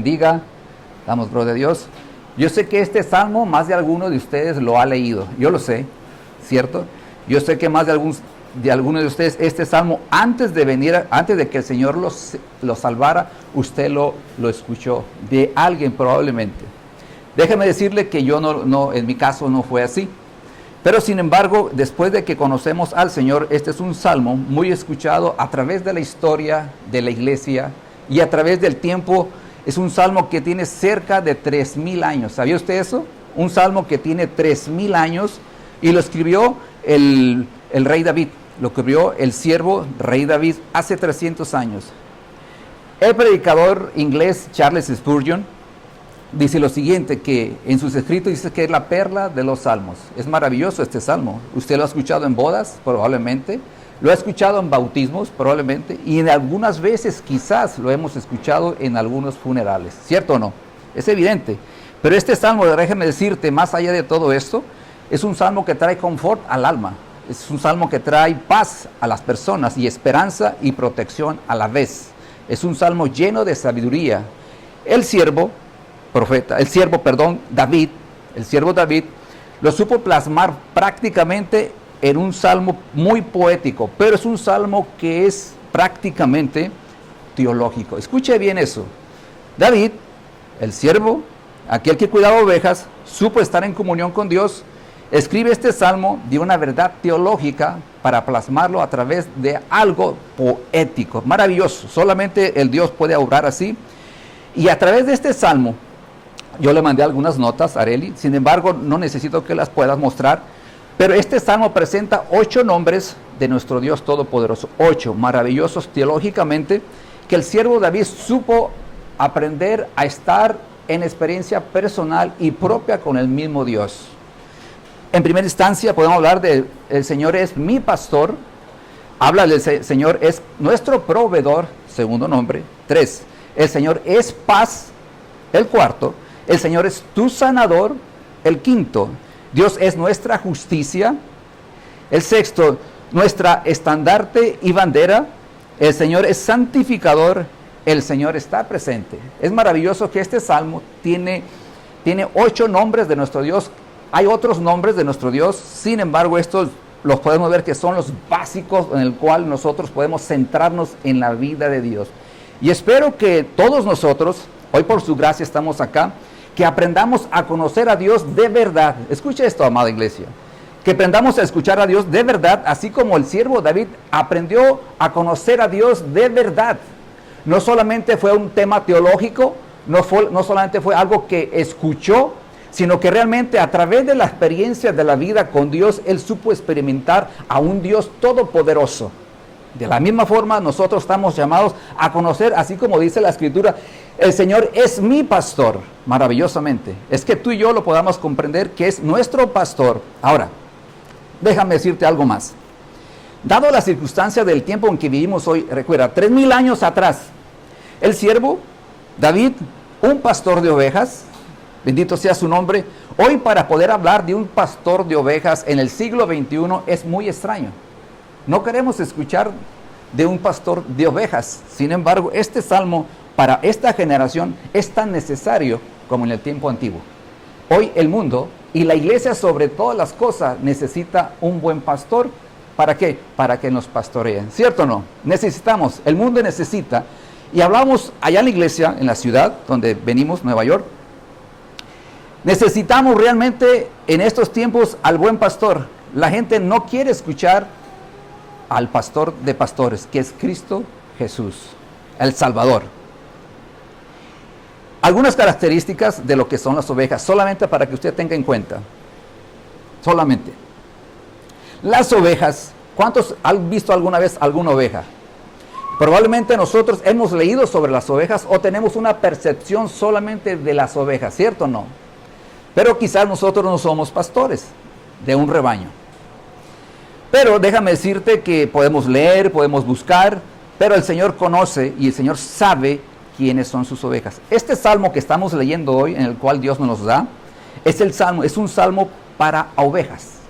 Bendiga, damos gloria a Dios. Yo sé que este salmo más de alguno de ustedes lo ha leído, yo lo sé, ¿cierto? Yo sé que más de algunos de ustedes este salmo antes de que el Señor lo salvara, usted lo escuchó de alguien probablemente. Déjeme decirle que yo no, en mi caso no fue así. Pero sin embargo, después de que conocemos al Señor, este es un salmo muy escuchado a través de la historia de la iglesia y a través del tiempo. Es un salmo que tiene cerca de 3000 años. ¿Sabía usted eso? Un salmo que tiene 3000 años y lo escribió el rey David. Lo escribió el siervo rey David hace 300 años. El predicador inglés Charles Spurgeon dice lo siguiente, que en sus escritos dice que es la perla de los salmos. Es maravilloso este salmo. Usted lo ha escuchado en bodas, probablemente. Lo ha escuchado en bautismos, probablemente. Y en algunas veces, quizás, lo hemos escuchado en algunos funerales. ¿Cierto o no? Es evidente. Pero este salmo, déjame decirte, más allá de todo esto, es un salmo que trae confort al alma. Es un salmo que trae paz a las personas y esperanza y protección a la vez. Es un salmo lleno de sabiduría. El siervo David, lo supo plasmar prácticamente en un salmo muy poético, pero es un salmo que es prácticamente teológico. Escuche bien eso. David, el siervo, aquel que cuidaba ovejas, supo estar en comunión con Dios, escribe este salmo de una verdad teológica para plasmarlo a través de algo poético. Maravilloso. Solamente el Dios puede obrar así. Y a través de este salmo, yo le mandé algunas notas a Areli, sin embargo, no necesito que las puedas mostrar, pero este salmo presenta 8 nombres de nuestro Dios Todopoderoso, 8 maravillosos teológicamente, que el siervo David supo aprender a estar en experiencia personal y propia con el mismo Dios. En primera instancia podemos hablar de el Señor es mi pastor, habla del Señor es nuestro proveedor, segundo nombre. 3, el Señor es paz, el cuarto. El Señor es tu sanador, el quinto. Dios es nuestra justicia. El sexto, nuestra estandarte y bandera. El Señor es santificador. El Señor está presente. Es maravilloso que este salmo tiene 8 nombres de nuestro Dios. Hay otros nombres de nuestro Dios. Sin embargo, estos los podemos ver que son los básicos en el cual nosotros podemos centrarnos en la vida de Dios. Y espero que todos nosotros, hoy por su gracia estamos acá, que aprendamos a conocer a Dios de verdad. Escuche esto, amada iglesia. Que aprendamos a escuchar a Dios de verdad, así como el siervo David aprendió a conocer a Dios de verdad. No solamente fue un tema teológico, no solamente fue algo que escuchó, sino que realmente a través de la experiencia de la vida con Dios, él supo experimentar a un Dios todopoderoso. De la misma forma, nosotros estamos llamados a conocer, así como dice la Escritura, el Señor es mi pastor, maravillosamente. Es que tú y yo lo podamos comprender que es nuestro pastor. Ahora, déjame decirte algo más. Dado la circunstancia del tiempo en que vivimos hoy, recuerda, 3000 años atrás, el siervo David, un pastor de ovejas, bendito sea su nombre, hoy para poder hablar de un pastor de ovejas en el siglo XXI es muy extraño. No queremos escuchar de un pastor de ovejas. Sin embargo, este salmo para esta generación es tan necesario como en el tiempo antiguo. Hoy el mundo y la iglesia sobre todas las cosas necesita un buen pastor. ¿Para qué? Para que nos pastoreen. ¿Cierto o no? Necesitamos, el mundo necesita. Y hablamos allá en la iglesia, en la ciudad donde venimos, Nueva York. Necesitamos realmente en estos tiempos al buen pastor. La gente no quiere escuchar al pastor de pastores, que es Cristo Jesús, el Salvador. Algunas características de lo que son las ovejas, solamente para que usted tenga en cuenta. Solamente. Las ovejas, ¿cuántos han visto alguna vez alguna oveja? Probablemente nosotros hemos leído sobre las ovejas o tenemos una percepción solamente de las ovejas, ¿cierto o no? Pero quizás nosotros no somos pastores de un rebaño. Pero déjame decirte que podemos leer, podemos buscar, pero el Señor conoce y el Señor sabe quiénes son sus ovejas. Este salmo que estamos leyendo hoy, en el cual Dios nos da, es un salmo para ovejas.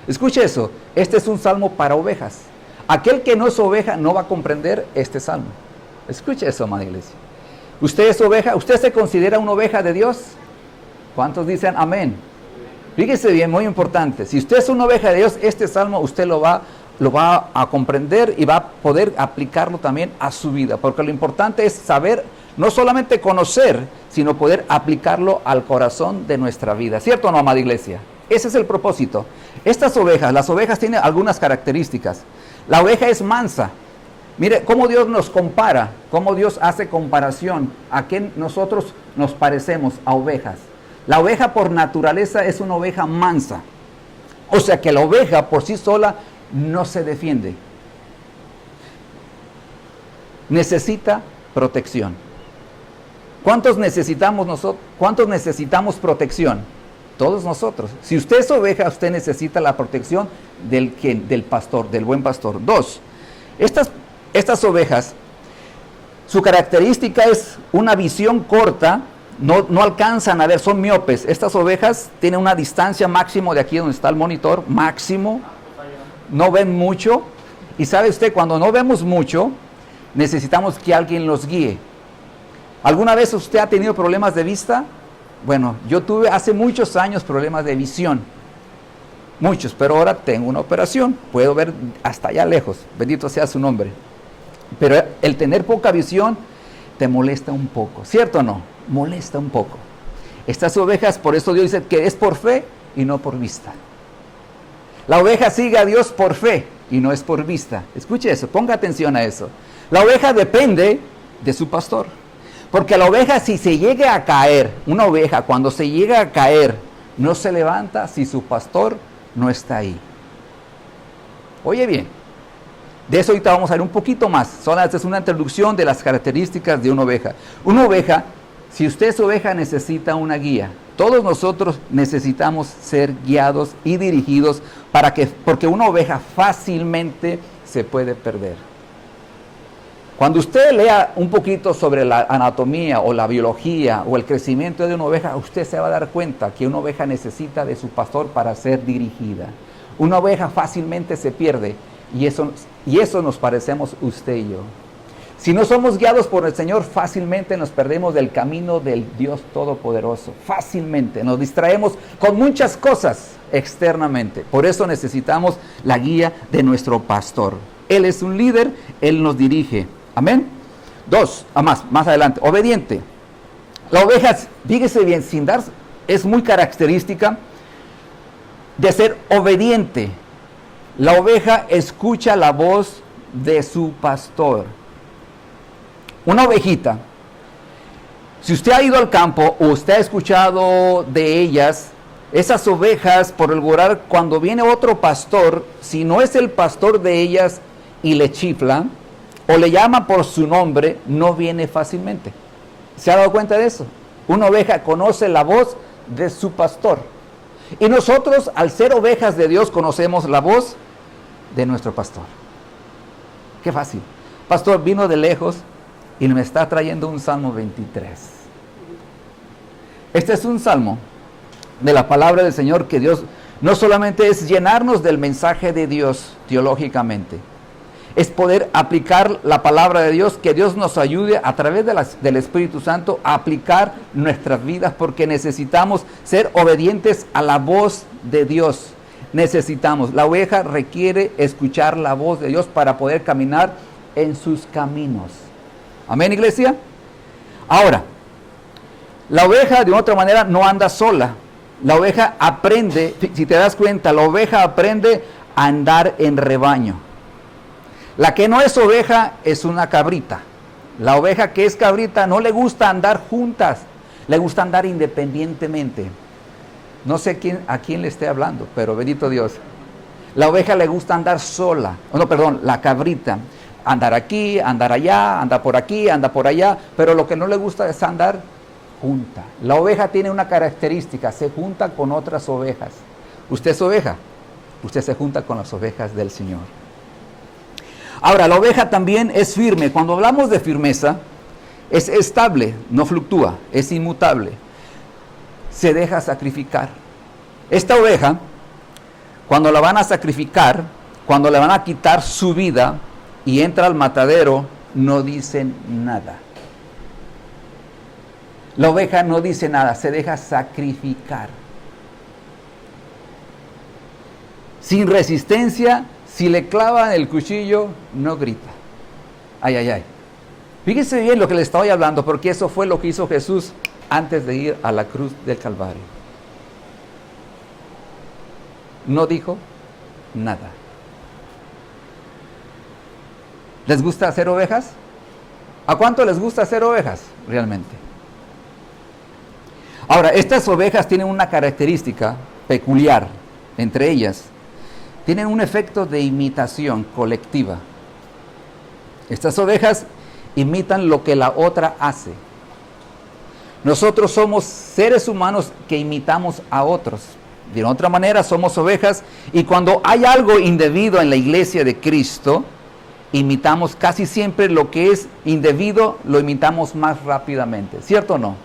Escuche eso, este es un salmo para ovejas. Aquel que no es oveja no va a comprender este salmo. Escuche eso, amada iglesia. ¿Usted es oveja? ¿Usted se considera una oveja de Dios? ¿Cuántos dicen amén? Fíjese bien, muy importante. Si usted es una oveja de Dios, este salmo usted lo va a comprender y va a poder aplicarlo también a su vida. Porque lo importante es saber, no solamente conocer, sino poder aplicarlo al corazón de nuestra vida. ¿Cierto o no, amada iglesia? Ese es el propósito. Estas ovejas, las ovejas tienen algunas características. La oveja es mansa. Mire cómo Dios nos compara, cómo Dios hace comparación a qué nosotros nos parecemos a ovejas. La oveja por naturaleza es una oveja mansa. O sea que la oveja por sí sola no se defiende. Necesita protección. ¿Cuántos necesitamos nosotros? ¿Cuántos necesitamos protección? Todos nosotros. Si usted es oveja, usted necesita la protección del pastor, del buen pastor. 2. Estas ovejas, su característica es una visión corta, no alcanzan a ver, son miopes. Estas ovejas tienen una distancia máximo de aquí donde está el monitor, máximo, no ven mucho. Y sabe usted, cuando no vemos mucho, necesitamos que alguien los guíe. ¿Alguna vez usted ha tenido problemas de vista? Bueno, yo tuve hace muchos años problemas de visión. Muchos, pero ahora tengo una operación. Puedo ver hasta allá lejos. Bendito sea su nombre. Pero el tener poca visión te molesta un poco. ¿Cierto o no? Molesta un poco. Estas ovejas, por eso Dios dice que es por fe y no por vista. La oveja sigue a Dios por fe y no es por vista. Escuche eso, ponga atención a eso. La oveja depende de su pastor. Porque la oveja, si se llega a caer, una oveja cuando se llega a caer, no se levanta si su pastor no está ahí. Oye bien, de eso ahorita vamos a ver un poquito más. Esta es una introducción de las características de una oveja. Una oveja, si usted es oveja, necesita una guía. Todos nosotros necesitamos ser guiados y dirigidos porque una oveja fácilmente se puede perder. Cuando usted lea un poquito sobre la anatomía o la biología o el crecimiento de una oveja, usted se va a dar cuenta que una oveja necesita de su pastor para ser dirigida. Una oveja fácilmente se pierde y eso nos parecemos usted y yo. Si no somos guiados por el Señor, fácilmente nos perdemos del camino del Dios Todopoderoso. Fácilmente nos distraemos con muchas cosas externamente. Por eso necesitamos la guía de nuestro pastor. Él es un líder, Él nos dirige. Amén. 2, más adelante, obediente. La oveja, fíjese bien, es muy característica de ser obediente. La oveja escucha la voz de su pastor. Una ovejita, si usted ha ido al campo o usted ha escuchado de ellas, esas ovejas, por el regular, cuando viene otro pastor, si no es el pastor de ellas y le chifla, o le llama por su nombre, no viene fácilmente. ¿Se ha dado cuenta de eso? Una oveja conoce la voz de su pastor. Y nosotros, al ser ovejas de Dios, conocemos la voz de nuestro pastor. Qué fácil. Pastor vino de lejos y me está trayendo un Salmo 23. Este es un salmo de la palabra del Señor que Dios no solamente es llenarnos del mensaje de Dios teológicamente, es poder aplicar la palabra de Dios, que Dios nos ayude a través del Espíritu Santo a aplicar nuestras vidas, porque necesitamos ser obedientes a la voz de Dios. La oveja requiere escuchar la voz de Dios para poder caminar en sus caminos. Amén, iglesia. Ahora, la oveja de otra manera no anda sola. La oveja aprende, si te das cuenta, la oveja aprende a andar en rebaño. La que no es oveja es una cabrita. La oveja que es cabrita no le gusta andar juntas, le gusta andar independientemente. No sé a quién le esté hablando, pero bendito Dios. La oveja le gusta andar sola. La cabrita. Andar aquí, andar allá, anda por aquí, anda por allá, pero lo que no le gusta es andar junta. La oveja tiene una característica, se junta con otras ovejas. Usted es oveja, usted se junta con las ovejas del Señor. Ahora, la oveja también es firme. Cuando hablamos de firmeza, es estable, no fluctúa, es inmutable. Se deja sacrificar. Esta oveja, cuando la van a sacrificar, cuando le van a quitar su vida y entra al matadero, no dicen nada. La oveja no dice nada, se deja sacrificar. Sin resistencia, si le clavan el cuchillo, no grita. Ay, ay, ay. Fíjese bien lo que le estoy hablando, porque eso fue lo que hizo Jesús antes de ir a la cruz del Calvario. No dijo nada. ¿Les gusta hacer ovejas? ¿A cuánto les gusta hacer ovejas realmente? Ahora, estas ovejas tienen una característica peculiar. Entre ellas, tienen un efecto de imitación colectiva. Estas ovejas imitan lo que la otra hace. Nosotros somos seres humanos que imitamos a otros. De otra manera, somos ovejas, y cuando hay algo indebido en la iglesia de Cristo, imitamos casi siempre lo que es indebido, lo imitamos más rápidamente. ¿Cierto o no?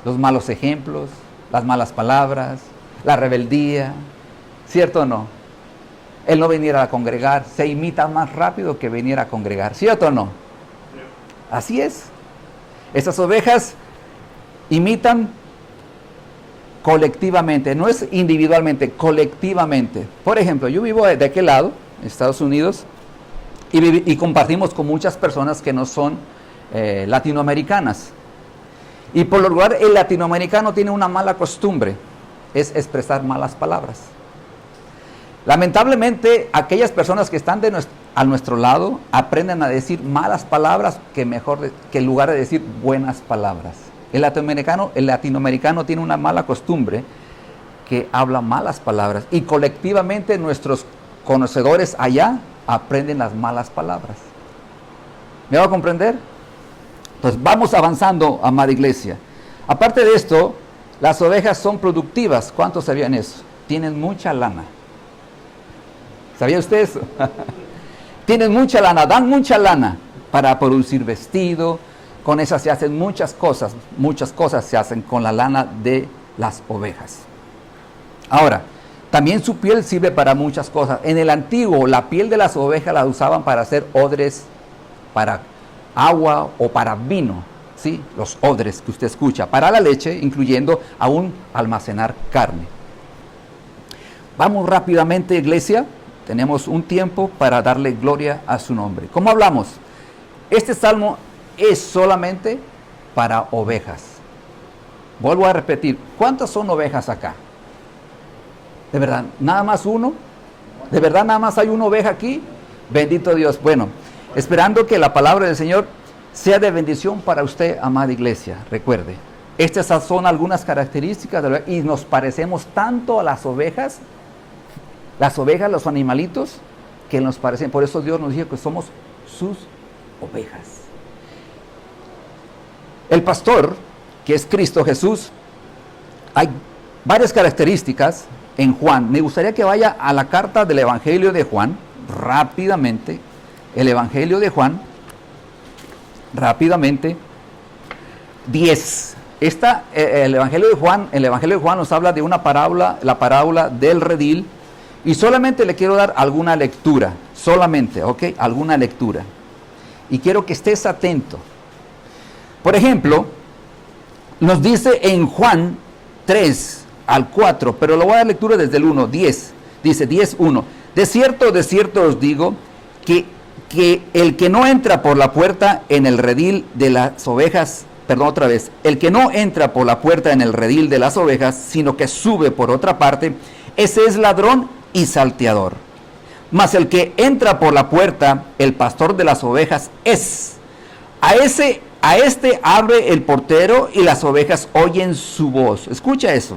Los malos ejemplos, las malas palabras, la rebeldía. ¿Cierto o no? El no venir a congregar se imita más rápido que venir a congregar. ¿Cierto o no? Así es. Estas ovejas imitan colectivamente, no es individualmente, colectivamente. Por ejemplo, yo vivo de aquel lado, en Estados Unidos, y compartimos con muchas personas que no son latinoamericanas. Y por lo regular, el latinoamericano tiene una mala costumbre, es expresar malas palabras. Lamentablemente, aquellas personas que están a nuestro lado aprenden a decir malas palabras que en lugar de decir buenas palabras. El latinoamericano tiene una mala costumbre que habla malas palabras, y colectivamente nuestros conocedores allá aprenden las malas palabras. ¿Me va a comprender? Pues vamos avanzando, amada iglesia. Aparte de esto, las ovejas son productivas. ¿Cuántos sabían eso? Tienen mucha lana. ¿Sabía usted eso? Tienen mucha lana, dan mucha lana para producir vestido. Con esa se hacen muchas cosas se hacen con la lana de las ovejas. Ahora, también su piel sirve para muchas cosas. En el antiguo, la piel de las ovejas la usaban para hacer odres, para agua o para vino, ¿sí? Los odres que usted escucha, para la leche, incluyendo aún almacenar carne. Vamos rápidamente, iglesia. Tenemos un tiempo para darle gloria a su nombre. ¿Cómo hablamos? Este salmo es solamente para ovejas. Vuelvo a repetir, ¿cuántas son ovejas acá? ¿De verdad? ¿Nada más uno? ¿De verdad nada más hay una oveja aquí? Bendito Dios. Bueno, esperando que la palabra del Señor sea de bendición para usted, amada iglesia. Recuerde, estas son algunas características de la oveja, y nos parecemos tanto a las ovejas, los animalitos, que nos parecen. Por eso Dios nos dijo que somos sus ovejas. El pastor, que es Cristo Jesús, hay varias características en Juan. Me gustaría que vaya a la carta del Evangelio de Juan, rápidamente. El Evangelio de Juan, rápidamente. 10. El Evangelio de Juan nos habla de una parábola, la parábola del redil, y solamente le quiero dar alguna lectura, solamente, ¿ok? Alguna lectura. Y quiero que estés atento. Por ejemplo, nos dice en Juan 3 al 4, pero lo voy a dar lectura desde el 1, 10. Dice 10:1. De cierto os digo que el que no entra por la puerta en el redil de las ovejas, el que no entra por la puerta en el redil de las ovejas, sino que sube por otra parte, ese es ladrón y salteador. Mas el que entra por la puerta, el pastor de las ovejas es. A este abre el portero, y las ovejas oyen su voz. Escucha eso.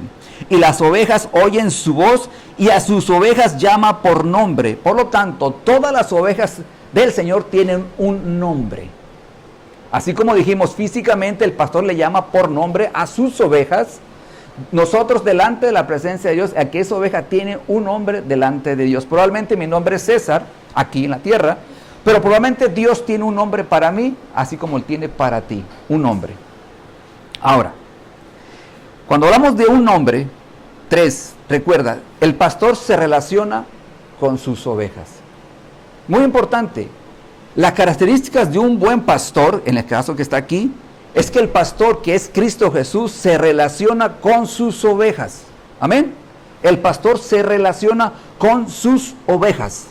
Y las ovejas oyen su voz, y a sus ovejas llama por nombre. Por lo tanto, todas las ovejas del Señor tienen un nombre. Así como dijimos, físicamente el pastor le llama por nombre a sus ovejas. Nosotros, delante de la presencia de Dios, aquí esa oveja tiene un nombre delante de Dios. Probablemente mi nombre es César, aquí en la tierra, pero probablemente Dios tiene un nombre para mí, así como Él tiene para ti un nombre. Ahora, cuando hablamos de un nombre, 3, recuerda, el pastor se relaciona con sus ovejas. Muy importante, las características de un buen pastor, en el caso que está aquí, es que el pastor, que es Cristo Jesús, se relaciona con sus ovejas. Amén. El pastor se relaciona con sus ovejas.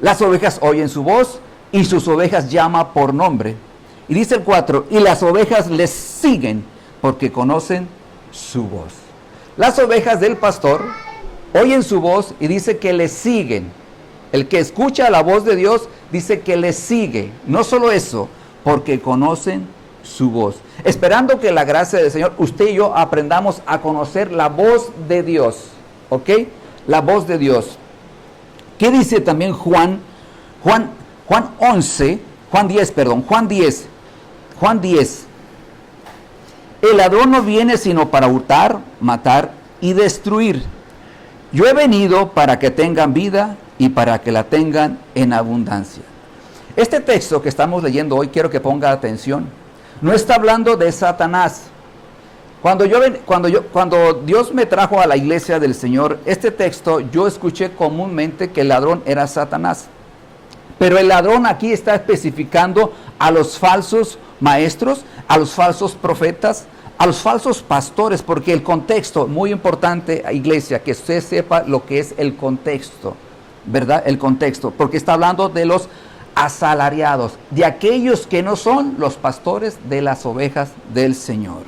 Las ovejas oyen su voz y sus ovejas llama por nombre. Y dice el 4, y las ovejas les siguen porque conocen su voz. Las ovejas del pastor oyen su voz y dice que le siguen. El que escucha la voz de Dios dice que le sigue. No solo eso, porque conocen su voz. Esperando que la gracia del Señor, usted y yo aprendamos a conocer la voz de Dios. ¿Ok? La voz de Dios. ¿Qué dice también Juan 10. El ladrón no viene sino para hurtar, matar y destruir. Yo he venido para que tengan vida y para que la tengan en abundancia. Este texto que estamos leyendo hoy, quiero que ponga atención, no está hablando de Satanás. Cuando Dios me trajo a la iglesia del Señor, este texto yo escuché comúnmente que el ladrón era Satanás. Pero el ladrón aquí está especificando a los falsos maestros, a los falsos profetas, a los falsos pastores, porque el contexto, muy importante, iglesia, que usted sepa lo que es el contexto, ¿verdad? El contexto, porque está hablando de los asalariados, de aquellos que no son los pastores de las ovejas del Señor.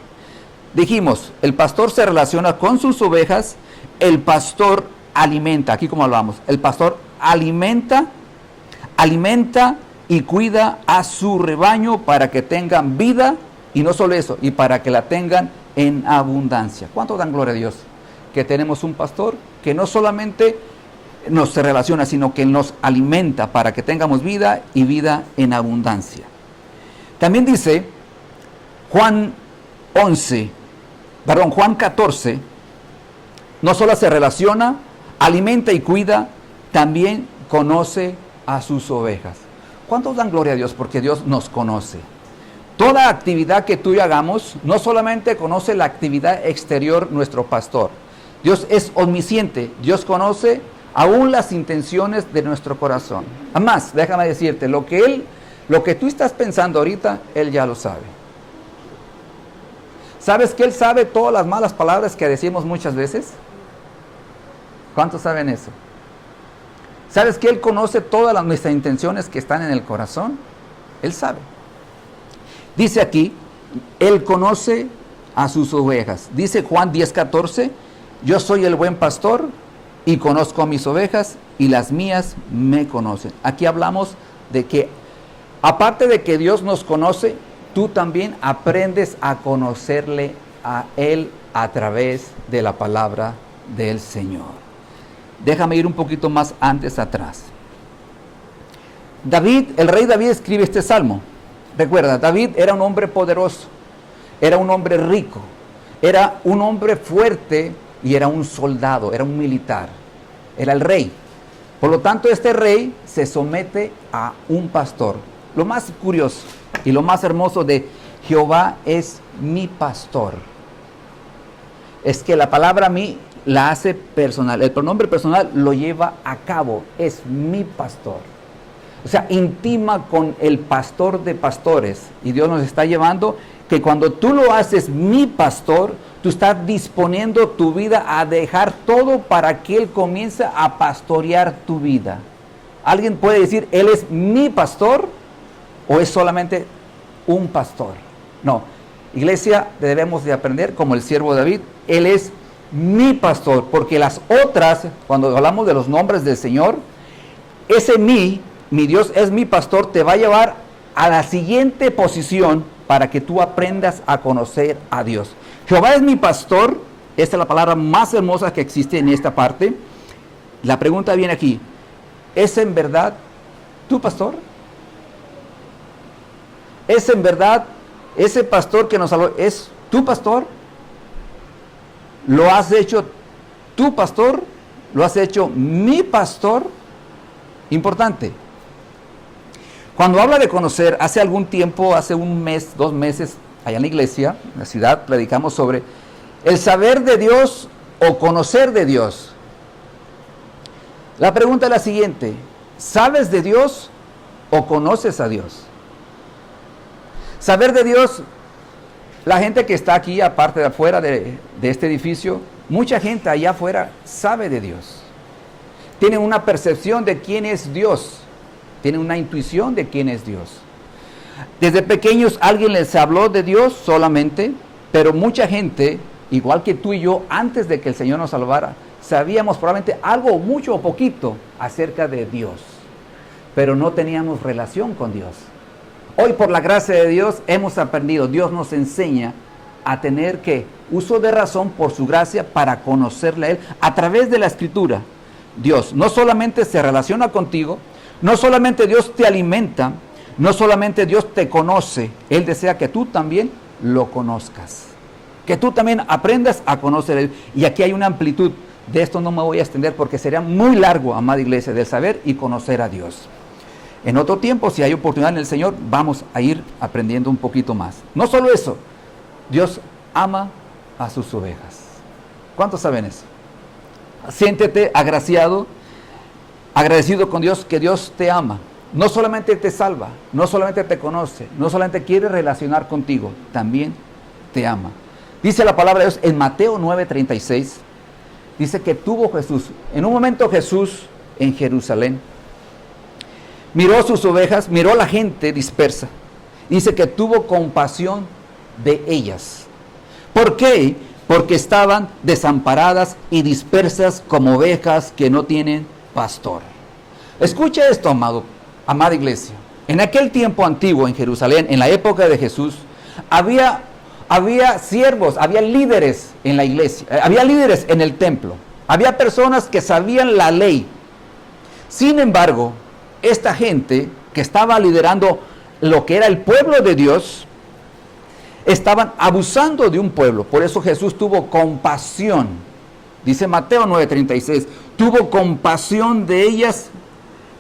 Dijimos, el pastor se relaciona con sus ovejas, el pastor alimenta, aquí como hablamos, el pastor alimenta y cuida a su rebaño para que tengan vida, y no solo eso, y para que la tengan en abundancia. ¿Cuánto dan gloria a Dios? Que tenemos un pastor que no solamente nos se relaciona, sino que nos alimenta para que tengamos vida y vida en abundancia. También dice Juan 14, no solo se relaciona, alimenta y cuida, también conoce a sus ovejas. ¿Cuántos dan gloria a Dios? Porque Dios nos conoce. Toda actividad que tú y hagamos, no solamente conoce la actividad exterior nuestro pastor. Dios es omnisciente. Dios conoce aún las intenciones de nuestro corazón. Además, déjame decirte, lo que tú estás pensando ahorita, Él ya lo sabe. ¿Sabes que Él sabe todas las malas palabras que decimos muchas veces? ¿Cuántos saben eso? ¿Sabes que Él conoce todas nuestras intenciones que están en el corazón? Él sabe. Dice aquí, Él conoce a sus ovejas. Dice Juan 10:14, yo soy el buen pastor y conozco a mis ovejas y las mías me conocen. Aquí hablamos de que, aparte de que Dios nos conoce, tú también aprendes a conocerle a Él a través de la palabra del Señor. Déjame ir un poquito más antes atrás. El rey David escribe este salmo. Recuerda, David era un hombre poderoso, era un hombre rico, era un hombre fuerte y era un soldado, era un militar, era el rey. Por lo tanto, este rey se somete a un pastor. Lo más curioso y lo más hermoso de Jehová es mi pastor. Es que la palabra mí la hace personal. El pronombre personal lo lleva a cabo. Es mi pastor. O sea, intima con el pastor de pastores. Y Dios nos está llevando que cuando tú lo haces mi pastor, tú estás disponiendo tu vida a dejar todo para que Él comience a pastorear tu vida. ¿Alguien puede decir, Él es mi pastor? ¿O es solamente un pastor? No. Iglesia, debemos de aprender como el siervo David. Él es mi pastor, porque las otras, cuando hablamos de los nombres del Señor, ese mi Dios es mi pastor, te va a llevar a la siguiente posición para que tú aprendas a conocer a Dios. Jehová es mi pastor, esta es la palabra más hermosa que existe en esta parte. La pregunta viene aquí, ¿es en verdad tu pastor? ¿Es en verdad ese pastor que nos salvó, es tu pastor? ¿Lo has hecho tu pastor? ¿Lo has hecho mi pastor? Importante. Cuando habla de conocer, hace algún tiempo, hace un mes, 2 meses, allá en la iglesia, en la ciudad, predicamos sobre el saber de Dios o conocer de Dios. La pregunta es la siguiente, ¿sabes de Dios o conoces a Dios? Saber de Dios La gente que está aquí, aparte de afuera de este edificio, mucha gente allá afuera sabe de Dios. Tienen una percepción de quién es Dios. Tienen una intuición de quién es Dios. Desde pequeños alguien les habló de Dios solamente, pero mucha gente, igual que tú y yo, antes de que el Señor nos salvara, sabíamos probablemente algo, mucho o poquito acerca de Dios, pero no teníamos relación con Dios. Hoy, por la gracia de Dios, hemos aprendido. Dios nos enseña a tener que uso de razón por su gracia para conocerle a Él a través de la Escritura. Dios no solamente se relaciona contigo, no solamente Dios te alimenta, no solamente Dios te conoce, Él desea que tú también lo conozcas, que tú también aprendas a conocer a Él. Y aquí hay una amplitud. De esto no me voy a extender porque sería muy largo, amada iglesia, del saber y conocer a Dios. En otro tiempo, si hay oportunidad en el Señor, vamos a ir aprendiendo un poquito más. No solo eso, Dios ama a sus ovejas. ¿Cuántos saben eso? Siéntete agraciado, agradecido con Dios, que Dios te ama. No solamente te salva, no solamente te conoce, no solamente quiere relacionar contigo, también te ama. Dice la palabra de Dios en Mateo 9:36, dice que tuvo Jesús, en un momento Jesús en Jerusalén, miró sus ovejas, miró la gente dispersa. Dice que tuvo compasión de ellas. ¿Por qué? Porque estaban desamparadas y dispersas como ovejas que no tienen pastor. Escucha esto, amada iglesia. En aquel tiempo antiguo en Jerusalén, en la época de Jesús, había siervos, había líderes en la iglesia, había líderes en el templo, había personas que sabían la ley. Sin embargo, esta gente que estaba liderando lo que era el pueblo de Dios, estaban abusando de un pueblo. Por eso Jesús tuvo compasión. Dice Mateo 9:36, tuvo compasión de ellas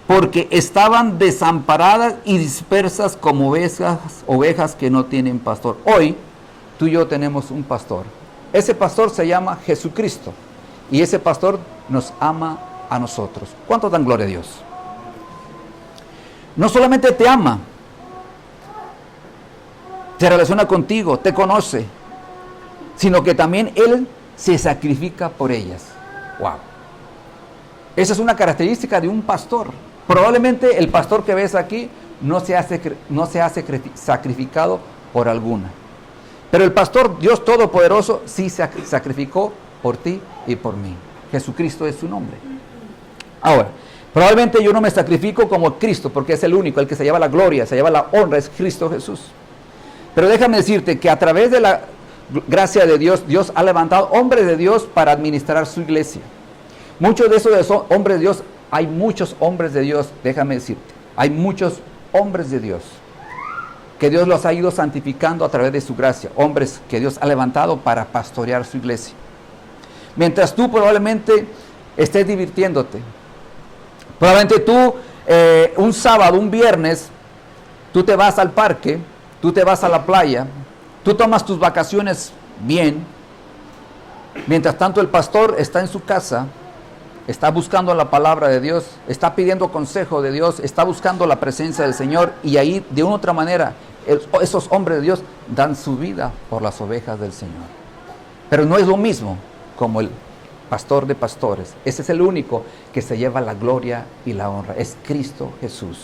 porque estaban desamparadas y dispersas como ovejas que no tienen pastor. Hoy, tú y yo tenemos un pastor. Ese pastor se llama Jesucristo. Y ese pastor nos ama a nosotros. ¿Cuánto dan gloria a Dios? No solamente te ama, se relaciona contigo, te conoce, sino que también Él se sacrifica por ellas. ¡Wow! Esa es una característica de un pastor. Probablemente el pastor que ves aquí no se ha sacrificado por alguna. Pero el pastor, Dios Todopoderoso, sí se sacrificó por ti y por mí. Jesucristo es su nombre. Ahora, probablemente yo no me sacrifico como Cristo, porque es el único, el que se lleva la gloria, se lleva la honra, es Cristo Jesús. Pero déjame decirte que a través de la gracia de Dios, Dios ha levantado hombres de Dios para administrar su iglesia. Muchos de esos hombres de Dios, hay muchos hombres de Dios, déjame decirte, hay muchos hombres de Dios, que Dios los ha ido santificando a través de su gracia, hombres que Dios ha levantado para pastorear su iglesia. Mientras tú probablemente estés divirtiéndote, probablemente tú un sábado, un viernes, tú te vas al parque, tú te vas a la playa, tú tomas tus vacaciones bien, mientras tanto el pastor está en su casa, está buscando la palabra de Dios, está pidiendo consejo de Dios, está buscando la presencia del Señor, y ahí de una u otra manera esos hombres de Dios dan su vida por las ovejas del Señor. Pero no es lo mismo como el pastor de pastores. Ese es el único que se lleva la gloria y la honra, es Cristo Jesús.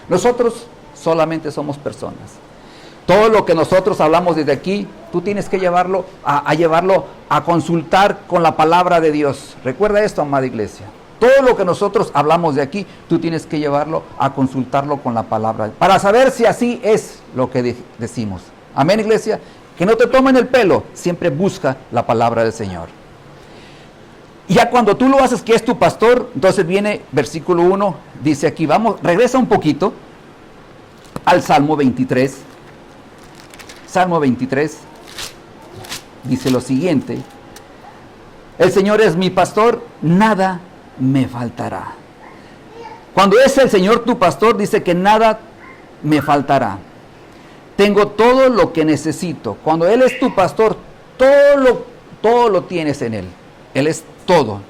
Nosotros solamente somos personas. Todo lo que nosotros hablamos desde aquí, tú tienes que llevarlo a consultar con la palabra de Dios. Recuerda esto, amada iglesia. Todo lo que nosotros hablamos de aquí, tú tienes que llevarlo a consultarlo con la palabra, para saber si así es lo que decimos. Amén, iglesia. Que no te tomen el pelo, siempre busca la palabra del Señor. Y ya cuando tú lo haces, que es tu pastor, entonces viene versículo 1, dice aquí, vamos, regresa un poquito al Salmo 23. Salmo 23 dice lo siguiente: el Señor es mi pastor, nada me faltará. Cuando es el Señor tu pastor, dice que nada me faltará. Tengo todo lo que necesito. Cuando Él es tu pastor, todo lo tienes en Él. Él es todo.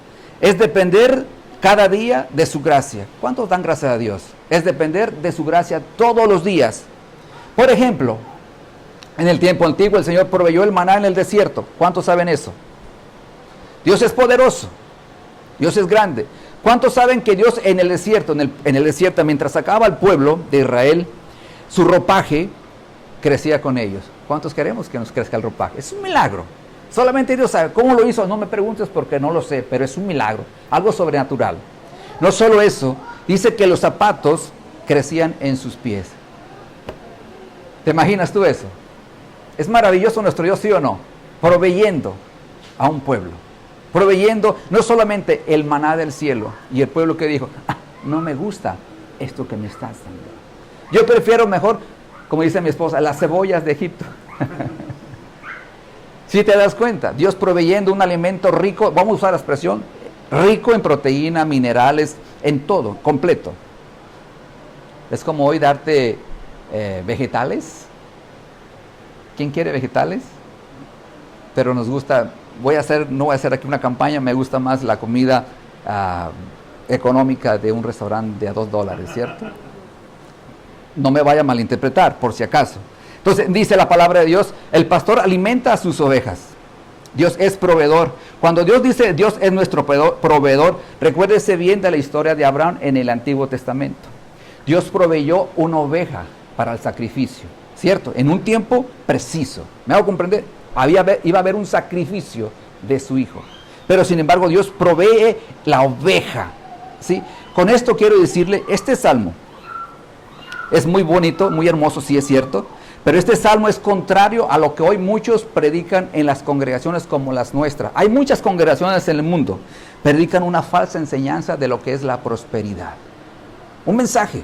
Es depender cada día de su gracia. ¿Cuántos dan gracias a Dios? Es depender de su gracia todos los días. Por ejemplo, En el tiempo antiguo el Señor proveyó el maná en el desierto. ¿Cuántos saben eso? Dios es poderoso. Dios es grande. ¿Cuántos saben que Dios en el desierto, mientras sacaba al pueblo de Israel, su ropaje crecía con ellos? ¿Cuántos queremos que nos crezca el ropaje? Es un milagro. Solamente Dios sabe. ¿Cómo lo hizo? No me preguntes porque no lo sé, pero es un milagro. Algo sobrenatural. No solo eso, dice que los zapatos crecían en sus pies. ¿Te imaginas tú eso? Es maravilloso nuestro Dios, ¿sí o no? Proveyendo a un pueblo. Proveyendo no solamente el maná del cielo. Y el pueblo que dijo, no me gusta esto que me estás dando. Yo prefiero mejor, como dice mi esposa, las cebollas de Egipto. Si te das cuenta, Dios proveyendo un alimento rico, vamos a usar la expresión, rico en proteína, minerales, en todo, completo. Es como hoy darte vegetales. ¿Quién quiere vegetales? Pero nos gusta, no voy a hacer aquí una campaña, me gusta más la comida económica de un restaurante de $2, ¿cierto? No me vaya a malinterpretar, por si acaso. Entonces dice la palabra de Dios, el pastor alimenta a sus ovejas. Dios es proveedor. Cuando Dios dice Dios es nuestro proveedor, recuérdese bien de la historia de Abraham en el Antiguo Testamento. Dios proveyó una oveja para el sacrificio, ¿cierto? En un tiempo preciso. ¿Me hago comprender? Iba a haber un sacrificio de su hijo. Pero sin embargo Dios provee la oveja, ¿sí? Con esto quiero decirle, este salmo es muy bonito, muy hermoso, sí es cierto. Pero este salmo es contrario a lo que hoy muchos predican en las congregaciones como las nuestras. Hay muchas congregaciones en el mundo, predican una falsa enseñanza de lo que es la prosperidad. Un mensaje.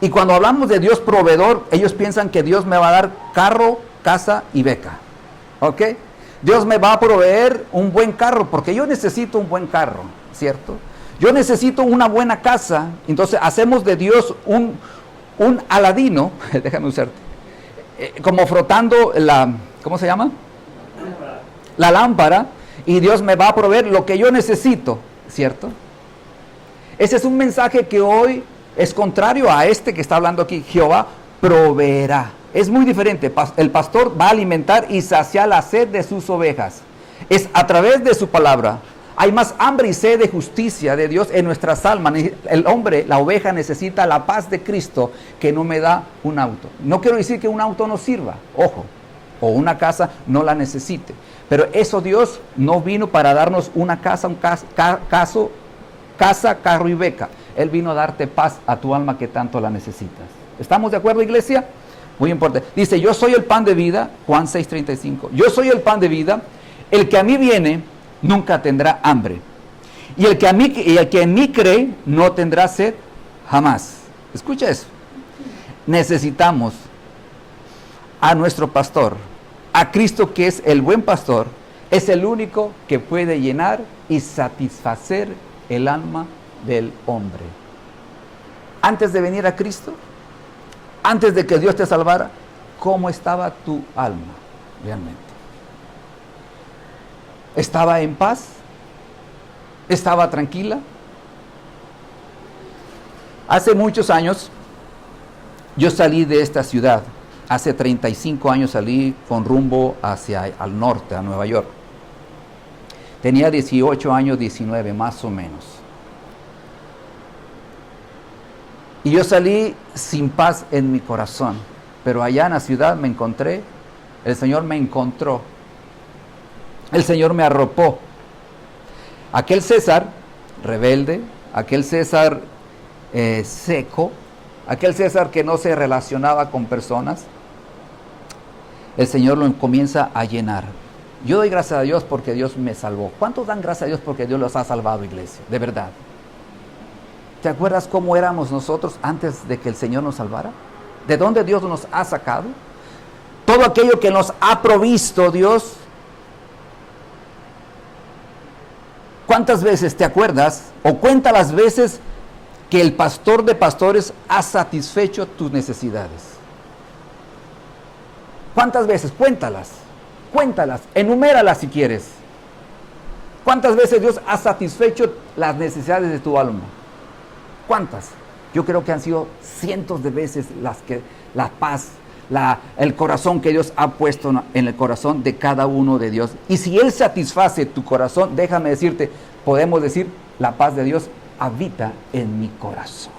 Y cuando hablamos de Dios proveedor, ellos piensan que Dios me va a dar carro, casa y beca. ¿Ok? Dios me va a proveer un buen carro, porque yo necesito un buen carro, ¿cierto? Yo necesito una buena casa. Entonces hacemos de Dios un Aladino, déjame usarte, como frotando ¿cómo se llama? La lámpara, y Dios me va a proveer lo que yo necesito, ¿cierto? Ese es un mensaje que hoy es contrario a este que está hablando aquí. Jehová proveerá. Es muy diferente. El pastor va a alimentar y saciar la sed de sus ovejas. Es a través de su palabra. Hay más hambre y sed de justicia de Dios en nuestras almas. El hombre, la oveja, necesita la paz de Cristo que no me da un auto. No quiero decir que un auto no sirva, ojo, o una casa no la necesite. Pero eso Dios no vino para darnos una casa, casa, carro y beca. Él vino a darte paz a tu alma que tanto la necesitas. ¿Estamos de acuerdo, iglesia? Muy importante. Dice, yo soy el pan de vida, Juan 6:35. Yo soy el pan de vida, el que a mí viene nunca tendrá hambre. Y el que en mí cree no tendrá sed jamás. Escucha eso. Necesitamos a nuestro pastor, a Cristo, que es el buen pastor. Es el único que puede llenar y satisfacer el alma del hombre. Antes de venir a Cristo, antes de que Dios te salvara, ¿cómo estaba tu alma realmente? ¿Estaba en paz? ¿Estaba tranquila? Hace muchos años yo salí de esta ciudad. Hace 35 años salí con rumbo hacia al norte, a Nueva York. Tenía 18 años, 19 más o menos. Y yo salí sin paz en mi corazón. Pero allá en la ciudad me encontré, el Señor me encontró. El Señor me arropó. Aquel César rebelde, aquel César seco, aquel César que no se relacionaba con personas, el Señor lo comienza a llenar. Yo doy gracias a Dios porque Dios me salvó. ¿Cuántos dan gracias a Dios porque Dios los ha salvado, iglesia? De verdad. ¿Te acuerdas cómo éramos nosotros antes de que el Señor nos salvara? ¿De dónde Dios nos ha sacado? Todo aquello que nos ha provisto Dios. ¿Cuántas veces te acuerdas o cuenta las veces que el pastor de pastores ha satisfecho tus necesidades? ¿Cuántas veces? Cuéntalas, enuméralas si quieres. ¿Cuántas veces Dios ha satisfecho las necesidades de tu alma? ¿Cuántas? Yo creo que han sido cientos de veces la paz, el corazón que Dios ha puesto en el corazón de cada uno de Dios. Y si Él satisface tu corazón, déjame decirte, podemos decir, la paz de Dios habita en mi corazón.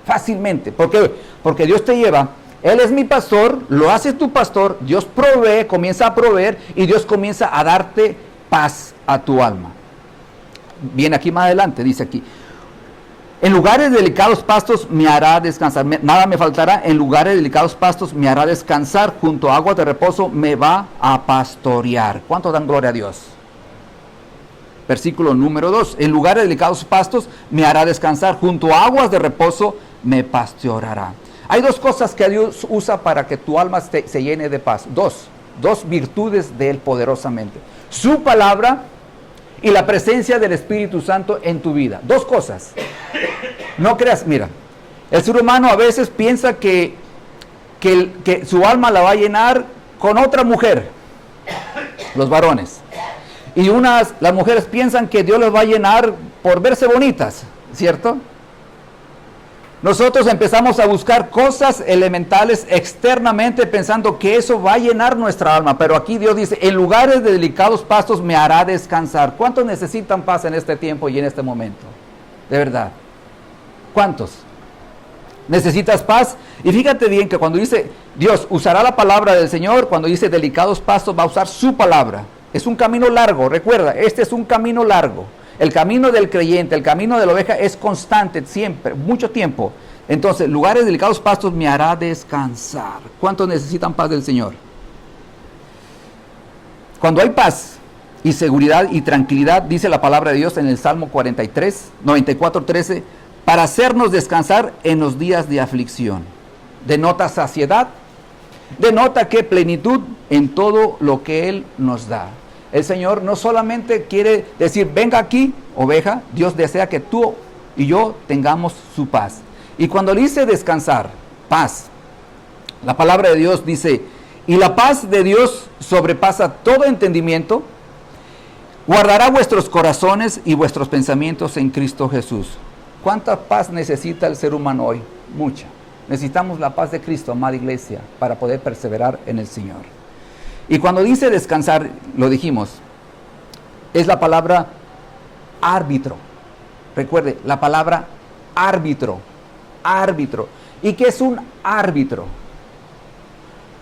Fácilmente. ¿Por qué? Porque Dios te lleva, Él es mi pastor, lo hace tu pastor, Dios provee, comienza a proveer y Dios comienza a darte paz a tu alma. Viene aquí más adelante, dice aquí, en lugares de delicados pastos me hará descansar, nada me faltará, en lugares de delicados pastos me hará descansar, junto a aguas de reposo me va a pastorear. ¿Cuánto dan gloria a Dios? Versículo número 2, en lugares de delicados pastos me hará descansar, junto a aguas de reposo me pastoreará. Hay dos cosas que Dios usa para que tu alma se llene de paz, dos virtudes de Él poderosamente, su palabra y la presencia del Espíritu Santo en tu vida. Dos cosas. No creas, mira, el ser humano a veces piensa que su alma la va a llenar con otra mujer, los varones. Y las mujeres piensan que Dios les va a llenar por verse bonitas, ¿cierto? Nosotros empezamos a buscar cosas elementales externamente pensando que eso va a llenar nuestra alma. Pero aquí Dios dice, en lugares de delicados pastos me hará descansar. ¿Cuántos necesitan paz en este tiempo y en este momento? De verdad. ¿Cuántos? ¿Necesitas paz? Y fíjate bien que cuando dice Dios usará la palabra del Señor, cuando dice delicados pastos va a usar su palabra. Es un camino largo, recuerda, este es un camino largo. El camino del creyente, el camino de la oveja es constante, siempre, mucho tiempo. Entonces, lugares delicados pastos me hará descansar. ¿Cuántos necesitan paz del Señor? Cuando hay paz y seguridad y tranquilidad, dice la palabra de Dios en el Salmo 94:13, para hacernos descansar en los días de aflicción. Denota saciedad, denota que plenitud en todo lo que Él nos da. El Señor no solamente quiere decir, venga aquí, oveja, Dios desea que tú y yo tengamos su paz. Y cuando le dice descansar, paz, la palabra de Dios dice, y la paz de Dios sobrepasa todo entendimiento, guardará vuestros corazones y vuestros pensamientos en Cristo Jesús. ¿Cuánta paz necesita el ser humano hoy? Mucha. Necesitamos la paz de Cristo, amada iglesia, para poder perseverar en el Señor. Y cuando dice descansar, lo dijimos, es la palabra árbitro. Recuerde, la palabra árbitro. ¿Y qué es un árbitro?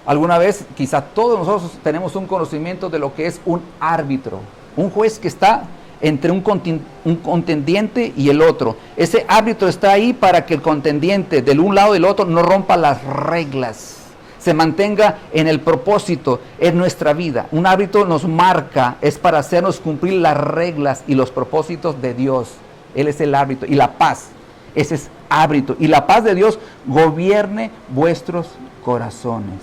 Alguna vez, quizá todos nosotros tenemos un conocimiento de lo que es un árbitro. Un juez que está entre un contendiente y el otro. Ese árbitro está ahí para que el contendiente del un lado y del otro no rompa las reglas, se mantenga en el propósito en nuestra vida. Un árbitro nos marca, es para hacernos cumplir las reglas y los propósitos de Dios. Él es el árbitro. Y la paz, ese es árbitro. Y la paz de Dios gobierne vuestros corazones.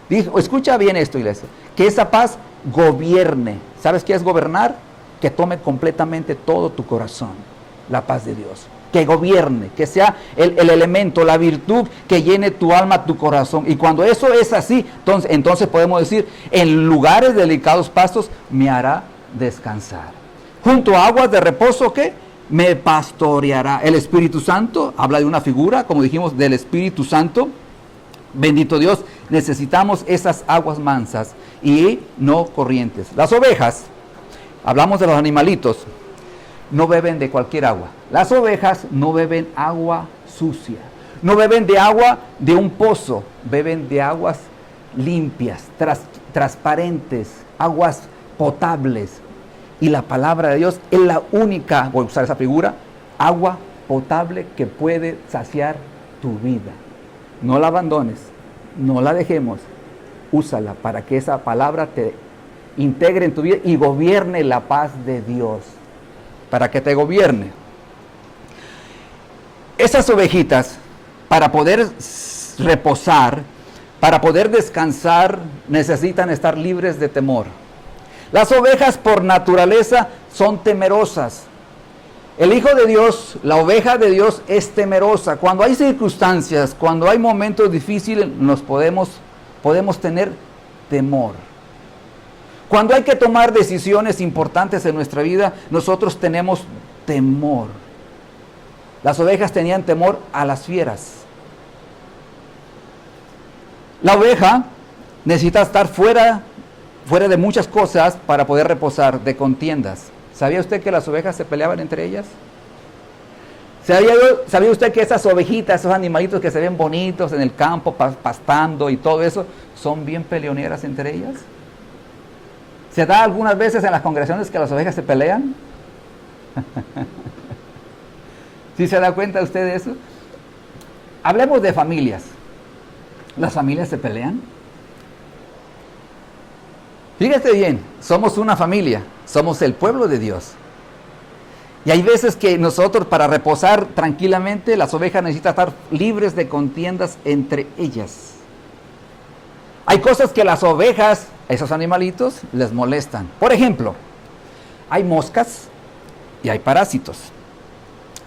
Dijo, escucha bien esto, iglesia, que esa paz gobierne. ¿Sabes qué es gobernar? Que tome completamente todo tu corazón. La paz de Dios. Que gobierne, que sea el elemento, la virtud que llene tu alma, tu corazón. Y cuando eso es así, entonces podemos decir, en lugares delicados pastos me hará descansar. Junto a aguas de reposo, ¿qué? Me pastoreará. El Espíritu Santo, habla de una figura, como dijimos, del Espíritu Santo. Bendito Dios, necesitamos esas aguas mansas y no corrientes. Las ovejas, hablamos de los animalitos, no beben de cualquier agua. Las ovejas no beben agua sucia. No beben de agua de un pozo. Beben de aguas limpias, transparentes, aguas potables. Y la palabra de Dios es la única, voy a usar esa figura, agua potable que puede saciar tu vida. No la abandones, no la dejemos. Úsala para que esa palabra te integre en tu vida y gobierne la paz de Dios. Para que te gobierne. Esas ovejitas, para poder reposar, para poder descansar, necesitan estar libres de temor. Las ovejas por naturaleza son temerosas. El Hijo de Dios, la oveja de Dios es temerosa. Cuando hay circunstancias, cuando hay momentos difíciles, podemos tener temor. Cuando hay que tomar decisiones importantes en nuestra vida, nosotros tenemos temor. Las ovejas tenían temor a las fieras. La oveja necesita estar fuera de muchas cosas para poder reposar, de contiendas. ¿Sabía usted que las ovejas se peleaban entre ellas? ¿Sabía usted que esas ovejitas, esos animalitos que se ven bonitos en el campo, pastando y todo eso, son bien peleoneras entre ellas? ¿Se da algunas veces en las congregaciones que las ovejas se pelean? ¿Sí se da cuenta usted de eso? Hablemos de familias. ¿Las familias se pelean? Fíjate bien, somos una familia, somos el pueblo de Dios. Y hay veces que nosotros, para reposar tranquilamente, las ovejas necesitan estar libres de contiendas entre ellas. Hay cosas que las ovejas, esos animalitos, les molestan. Por ejemplo, hay moscas y hay parásitos.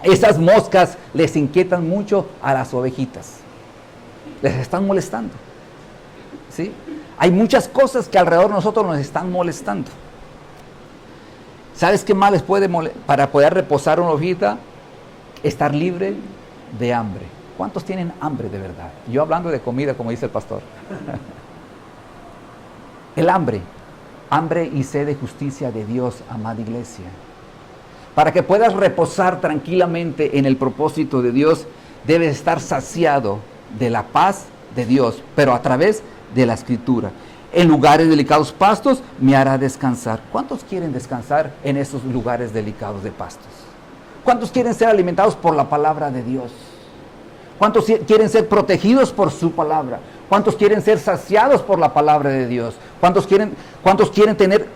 Esas moscas les inquietan mucho a las ovejitas. Les están molestando. ¿Sí? Hay muchas cosas que alrededor de nosotros nos están molestando. ¿Sabes qué más les puede molestar? Para poder reposar una ovejita, estar libre de hambre. ¿Cuántos tienen hambre de verdad? Yo hablando de comida, como dice el pastor. El hambre y sed de justicia de Dios, amada iglesia. Para que puedas reposar tranquilamente en el propósito de Dios, debes estar saciado de la paz de Dios, pero a través de la Escritura. En lugares delicados pastos me hará descansar. ¿Cuántos quieren descansar en esos lugares delicados de pastos? ¿Cuántos quieren ser alimentados por la palabra de Dios? ¿Cuántos quieren ser protegidos por su palabra? ¿Cuántos quieren ser saciados por la palabra de Dios? ¿Cuántos quieren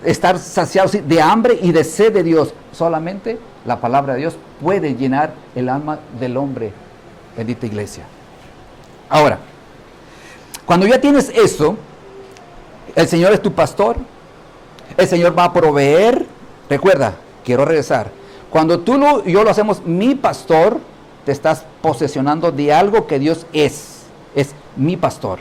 estar saciados de hambre y de sed de Dios? Solamente la palabra de Dios puede llenar el alma del hombre, bendita iglesia. Ahora, cuando ya tienes eso, el Señor es tu pastor, el Señor va a proveer. Recuerda, quiero regresar. Cuando tú y yo lo hacemos mi pastor, te estás posesionando de algo que Dios es mi pastor.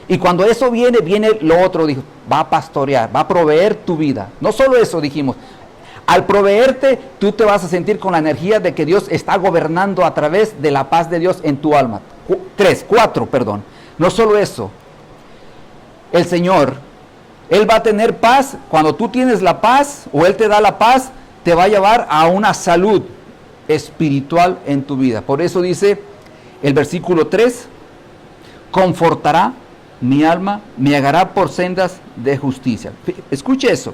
Y cuando eso viene lo otro, dijo, va a pastorear, va a proveer tu vida. No solo eso, dijimos, al proveerte, tú te vas a sentir con la energía de que Dios está gobernando a través de la paz de Dios en tu alma. 4, perdón. No solo eso, el Señor, Él va a tener paz. Cuando tú tienes la paz, o Él te da la paz, te va a llevar a una salud espiritual en tu vida. Por eso dice el versículo 3, confortará mi alma, me guiará por sendas de justicia. Escuche eso.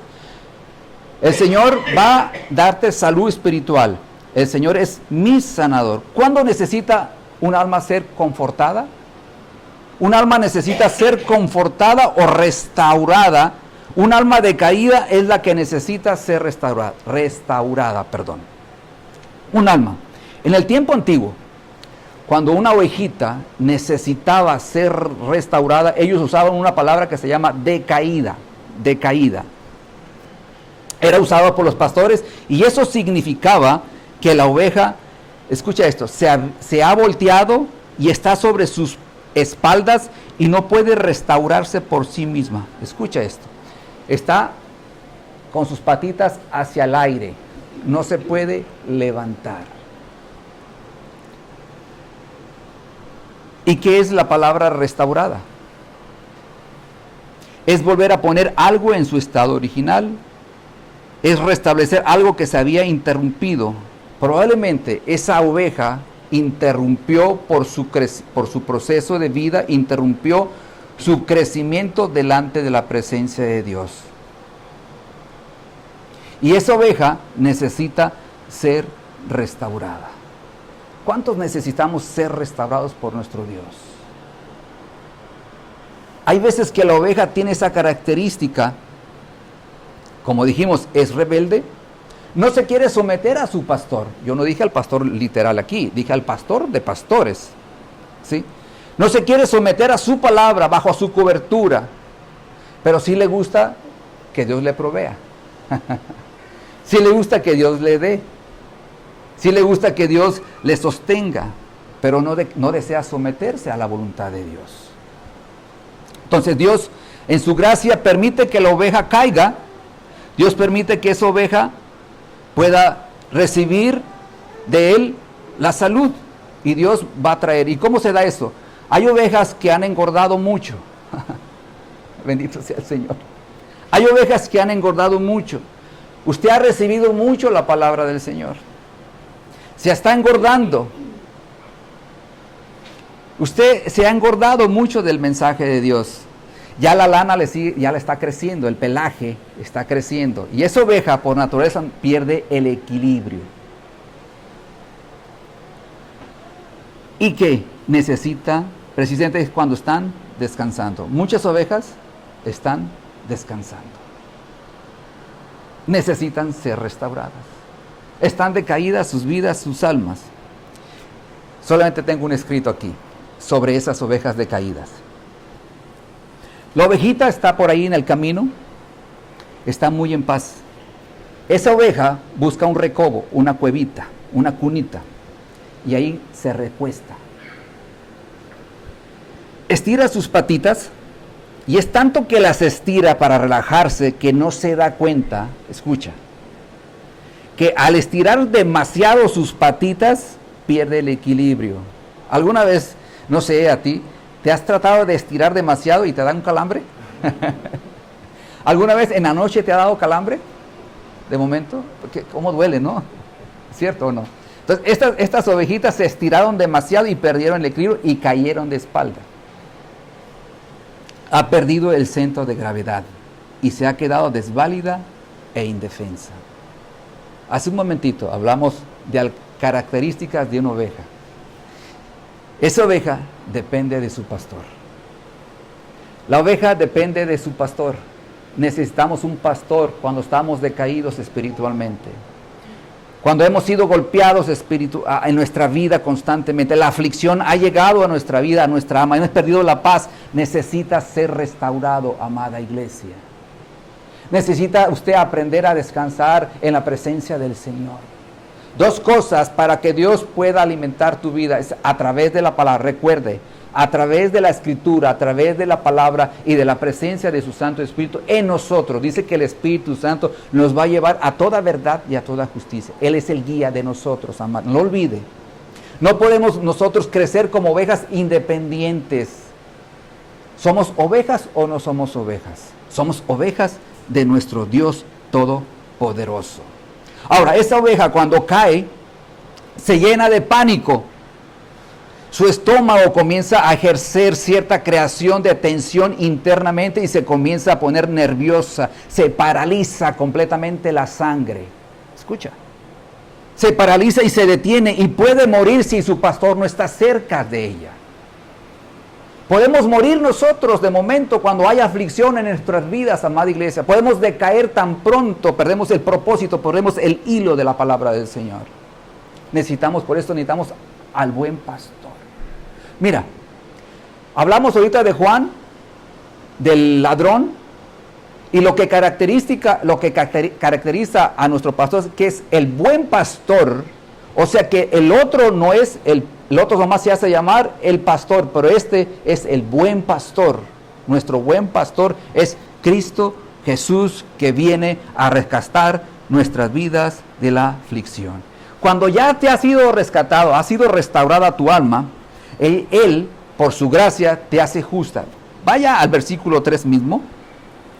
El Señor va a darte salud espiritual. El Señor es mi sanador. ¿Cuándo necesita un alma ser confortada? Un alma necesita ser confortada o restaurada. Un alma decaída es la que necesita ser restaurada. Un alma. En el tiempo antiguo, cuando una ovejita necesitaba ser restaurada, ellos usaban una palabra que se llama decaída. Era usada por los pastores y eso significaba que la oveja, escucha esto, se ha volteado y está sobre sus espaldas y no puede restaurarse por sí misma. Escucha esto, está con sus patitas hacia el aire, no se puede levantar. ¿Y qué es la palabra restaurada? Es volver a poner algo en su estado original, es restablecer algo que se había interrumpido. Probablemente esa oveja interrumpió por su proceso de vida, interrumpió su crecimiento delante de la presencia de Dios. Y esa oveja necesita ser restaurada. ¿Cuántos necesitamos ser restaurados por nuestro Dios? Hay veces que la oveja tiene esa característica, como dijimos, es rebelde, no se quiere someter a su pastor. Yo no dije al pastor literal aquí, dije al pastor de pastores, ¿sí? No se quiere someter a su palabra, bajo a su cobertura, pero sí le gusta que Dios le provea. Sí le gusta que Dios le dé. Sí le gusta que Dios le sostenga, pero no desea someterse a la voluntad de Dios. Entonces Dios, en su gracia, permite que la oveja caiga. Dios permite que esa oveja pueda recibir de Él la salud. Y Dios va a traer. ¿Y cómo se da eso? Hay ovejas que han engordado mucho. Bendito sea el Señor. Hay ovejas que han engordado mucho. Usted ha recibido mucho la palabra del Señor. Se está engordando. Usted se ha engordado mucho del mensaje de Dios. Ya la lana ya le está creciendo, el pelaje está creciendo. Y esa oveja por naturaleza pierde el equilibrio. ¿Y qué? Necesita, precisamente cuando están descansando. Muchas ovejas están descansando. Necesitan ser restauradas. Están decaídas sus vidas, sus almas. Solamente tengo un escrito aquí sobre esas ovejas decaídas. La ovejita está por ahí en el camino, está muy en paz. Esa oveja busca un recobo, una cuevita, una cunita, y ahí se recuesta. Estira sus patitas, y es tanto que las estira para relajarse que no se da cuenta, escucha, que al estirar demasiado sus patitas, pierde el equilibrio. ¿Alguna vez, no sé, a ti, te has tratado de estirar demasiado y te da un calambre? ¿Alguna vez en la noche te ha dado calambre? De momento, porque cómo duele, ¿no? ¿Cierto o no? Entonces, estas ovejitas se estiraron demasiado y perdieron el equilibrio y cayeron de espalda. Ha perdido el centro de gravedad y se ha quedado desválida e indefensa. Hace un momentito hablamos de características de una oveja. Esa oveja depende de su pastor. La oveja depende de su pastor. Necesitamos un pastor cuando estamos decaídos espiritualmente. Cuando hemos sido golpeados en nuestra vida constantemente, la aflicción ha llegado a nuestra vida, a nuestra alma, hemos perdido la paz, necesita ser restaurado, amada iglesia. Necesita usted aprender a descansar en la presencia del Señor. Dos cosas para que Dios pueda alimentar tu vida es a través de la palabra. Recuerde, a través de la escritura, a través de la palabra y de la presencia de su Santo Espíritu en nosotros. Dice que el Espíritu Santo nos va a llevar a toda verdad y a toda justicia. Él es el guía de nosotros, amado. No lo olvide. No podemos nosotros crecer como ovejas independientes. ¿Somos ovejas o no somos ovejas? Somos ovejas de nuestro Dios Todopoderoso. Ahora, esa oveja cuando cae, se llena de pánico. Su estómago comienza a ejercer cierta creación de tensión internamente y se comienza a poner nerviosa. Se paraliza completamente la sangre. Escucha. Se paraliza y se detiene y puede morir si su pastor no está cerca de ella. Podemos morir nosotros de momento cuando hay aflicción en nuestras vidas, amada iglesia. Podemos decaer tan pronto, perdemos el propósito, perdemos el hilo de la palabra del Señor. Por esto necesitamos al buen pastor. Mira, hablamos ahorita de Juan, del ladrón, y lo que caracteriza a nuestro pastor, que es el buen pastor. O sea que el otro no es el otro nomás se hace llamar el pastor, pero este es el buen pastor. Nuestro buen pastor es Cristo Jesús, que viene a rescatar nuestras vidas de la aflicción. Cuando ya te ha sido rescatado, ha sido restaurada tu alma, Él, por su gracia, te hace justa. Vaya al versículo 3 mismo.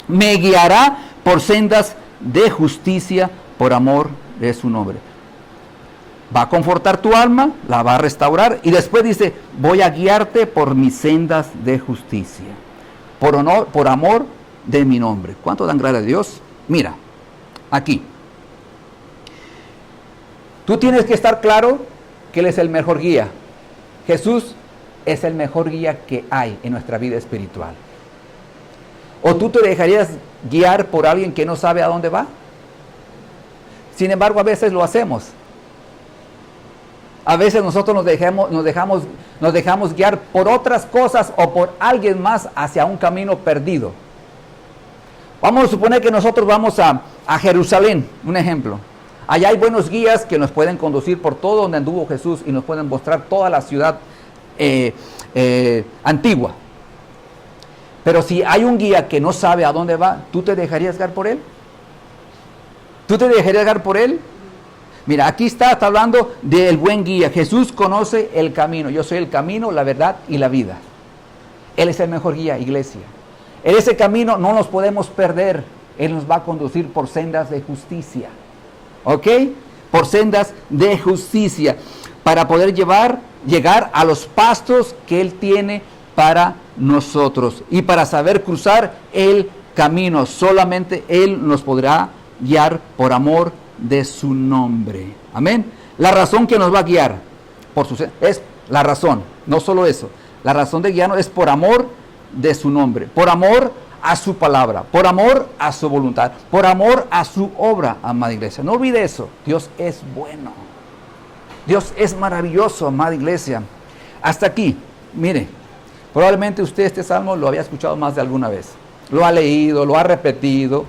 Me guiará por sendas de justicia por amor de su nombre. Va a confortar tu alma, la va a restaurar y después dice, voy a guiarte por mis sendas de justicia, por amor de mi nombre. ¿Cuánto dan gracias a Dios? Mira, aquí. Tú tienes que estar claro que Él es el mejor guía. Jesús es el mejor guía que hay en nuestra vida espiritual. ¿O tú te dejarías guiar por alguien que no sabe a dónde va? Sin embargo, a veces lo hacemos. A veces nosotros nos dejamos guiar por otras cosas o por alguien más hacia un camino perdido. Vamos a suponer que nosotros vamos a Jerusalén, un ejemplo. Allá hay buenos guías que nos pueden conducir por todo donde anduvo Jesús y nos pueden mostrar toda la ciudad antigua. Pero si hay un guía que no sabe a dónde va, ¿tú te dejarías guiar por él? ¿Tú te dejarías guiar por él? Mira, aquí está hablando del buen guía. Jesús conoce el camino. Yo soy el camino, la verdad y la vida. Él es el mejor guía, iglesia. En ese camino no nos podemos perder. Él nos va a conducir por sendas de justicia. ¿Ok? Por sendas de justicia. Para poder llegar a los pastos que Él tiene para nosotros. Y para saber cruzar el camino. Solamente Él nos podrá guiar por amor de su nombre. Amén. La razón que nos va a guiar es la razón. No solo eso. La razón de guiarnos es por amor de su nombre. Por amor a su palabra, por amor a su voluntad, por amor a su obra, amada iglesia. No olvide eso, Dios es bueno. Dios es maravilloso, amada iglesia. Hasta aquí, mire, probablemente usted este salmo lo había escuchado más de alguna vez. Lo ha leído, lo ha repetido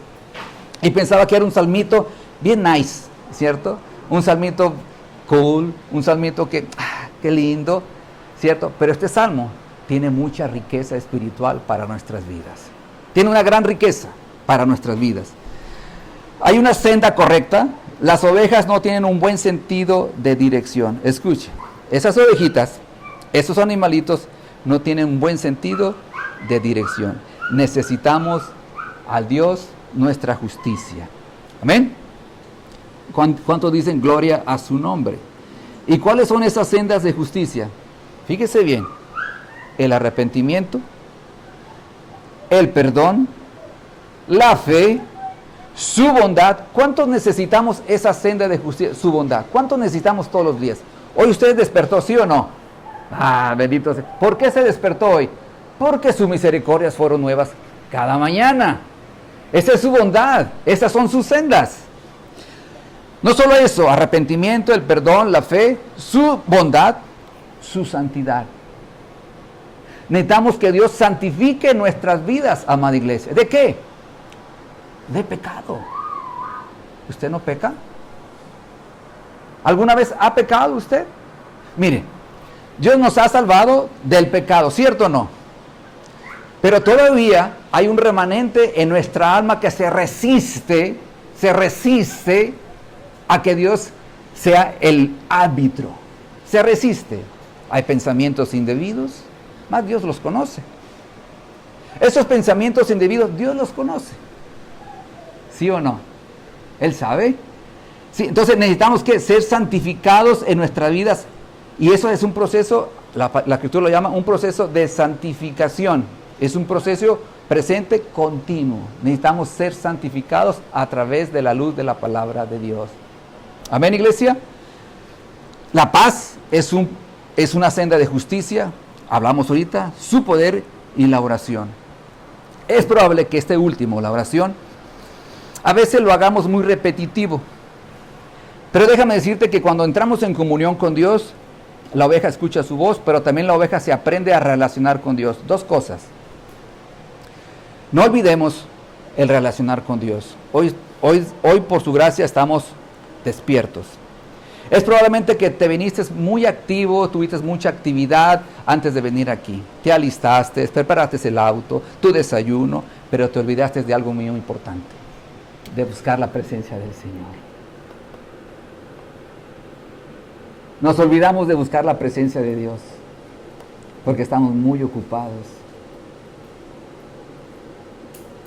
y pensaba que era un salmito bien nice, ¿cierto? Un salmito cool, un salmito que, qué lindo, ¿cierto? Pero este salmo tiene mucha riqueza espiritual para nuestras vidas. Tiene una gran riqueza para nuestras vidas. Hay una senda correcta. Las ovejas no tienen un buen sentido de dirección. Escuche, esas ovejitas, esos animalitos no tienen un buen sentido de dirección. Necesitamos al Dios nuestra justicia. Amén. ¿Cuántos dicen gloria a su nombre? ¿Y cuáles son esas sendas de justicia? Fíjese bien. El arrepentimiento, el perdón, la fe, su bondad. ¿Cuántos necesitamos esa senda de justicia, su bondad? ¿Cuántos necesitamos todos los días? ¿Hoy usted despertó, sí o no? Bendito sea. ¿Por qué se despertó hoy? Porque sus misericordias fueron nuevas cada mañana. Esa es su bondad, esas son sus sendas. No solo eso, arrepentimiento, el perdón, la fe, su bondad, su santidad. Necesitamos que Dios santifique nuestras vidas, amada iglesia. ¿De qué? De pecado. ¿Usted no peca? ¿Alguna vez ha pecado usted? Mire, Dios nos ha salvado del pecado, ¿cierto o no? Pero todavía hay un remanente en nuestra alma que se resiste a que Dios sea el árbitro. Se resiste. Hay pensamientos indebidos, más Dios los conoce. Esos pensamientos indebidos, Dios los conoce. ¿Sí o no? Él sabe. Sí, entonces necesitamos que ser santificados en nuestras vidas. Y eso es un proceso, la Escritura lo llama un proceso de santificación. Es un proceso presente continuo. Necesitamos ser santificados a través de la luz de la palabra de Dios. Amén, iglesia. La paz es una senda de justicia. Hablamos ahorita, su poder y la oración. Es probable que este último, la oración, a veces lo hagamos muy repetitivo. Pero déjame decirte que cuando entramos en comunión con Dios, la oveja escucha su voz, pero también la oveja se aprende a relacionar con Dios. Dos cosas. No olvidemos el relacionar con Dios. Hoy por su gracia estamos despiertos. Es probablemente que te viniste muy activo, tuviste mucha actividad antes de venir aquí. Te alistaste, preparaste el auto, tu desayuno, pero te olvidaste de algo muy importante, de buscar la presencia del Señor. Nos olvidamos de buscar la presencia de Dios, porque estamos muy ocupados.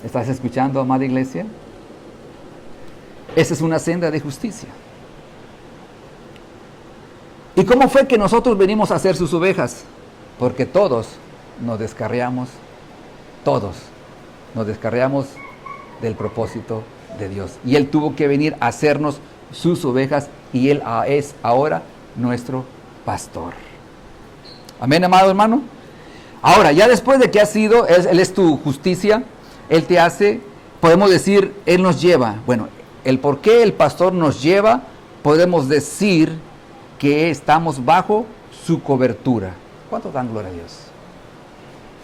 ¿Estás escuchando, amada iglesia? Esa es una senda de justicia. ¿Y cómo fue que nosotros venimos a ser sus ovejas? Porque todos nos descarriamos del propósito de Dios. Y Él tuvo que venir a hacernos sus ovejas y Él es ahora nuestro pastor. Amén, amado hermano. Ahora, ya después de que ha sido, Él es tu justicia, Él te hace, podemos decir, Él nos lleva. Bueno, el por qué el pastor nos lleva, podemos decir que estamos bajo su cobertura. ¿Cuántos dan gloria a Dios?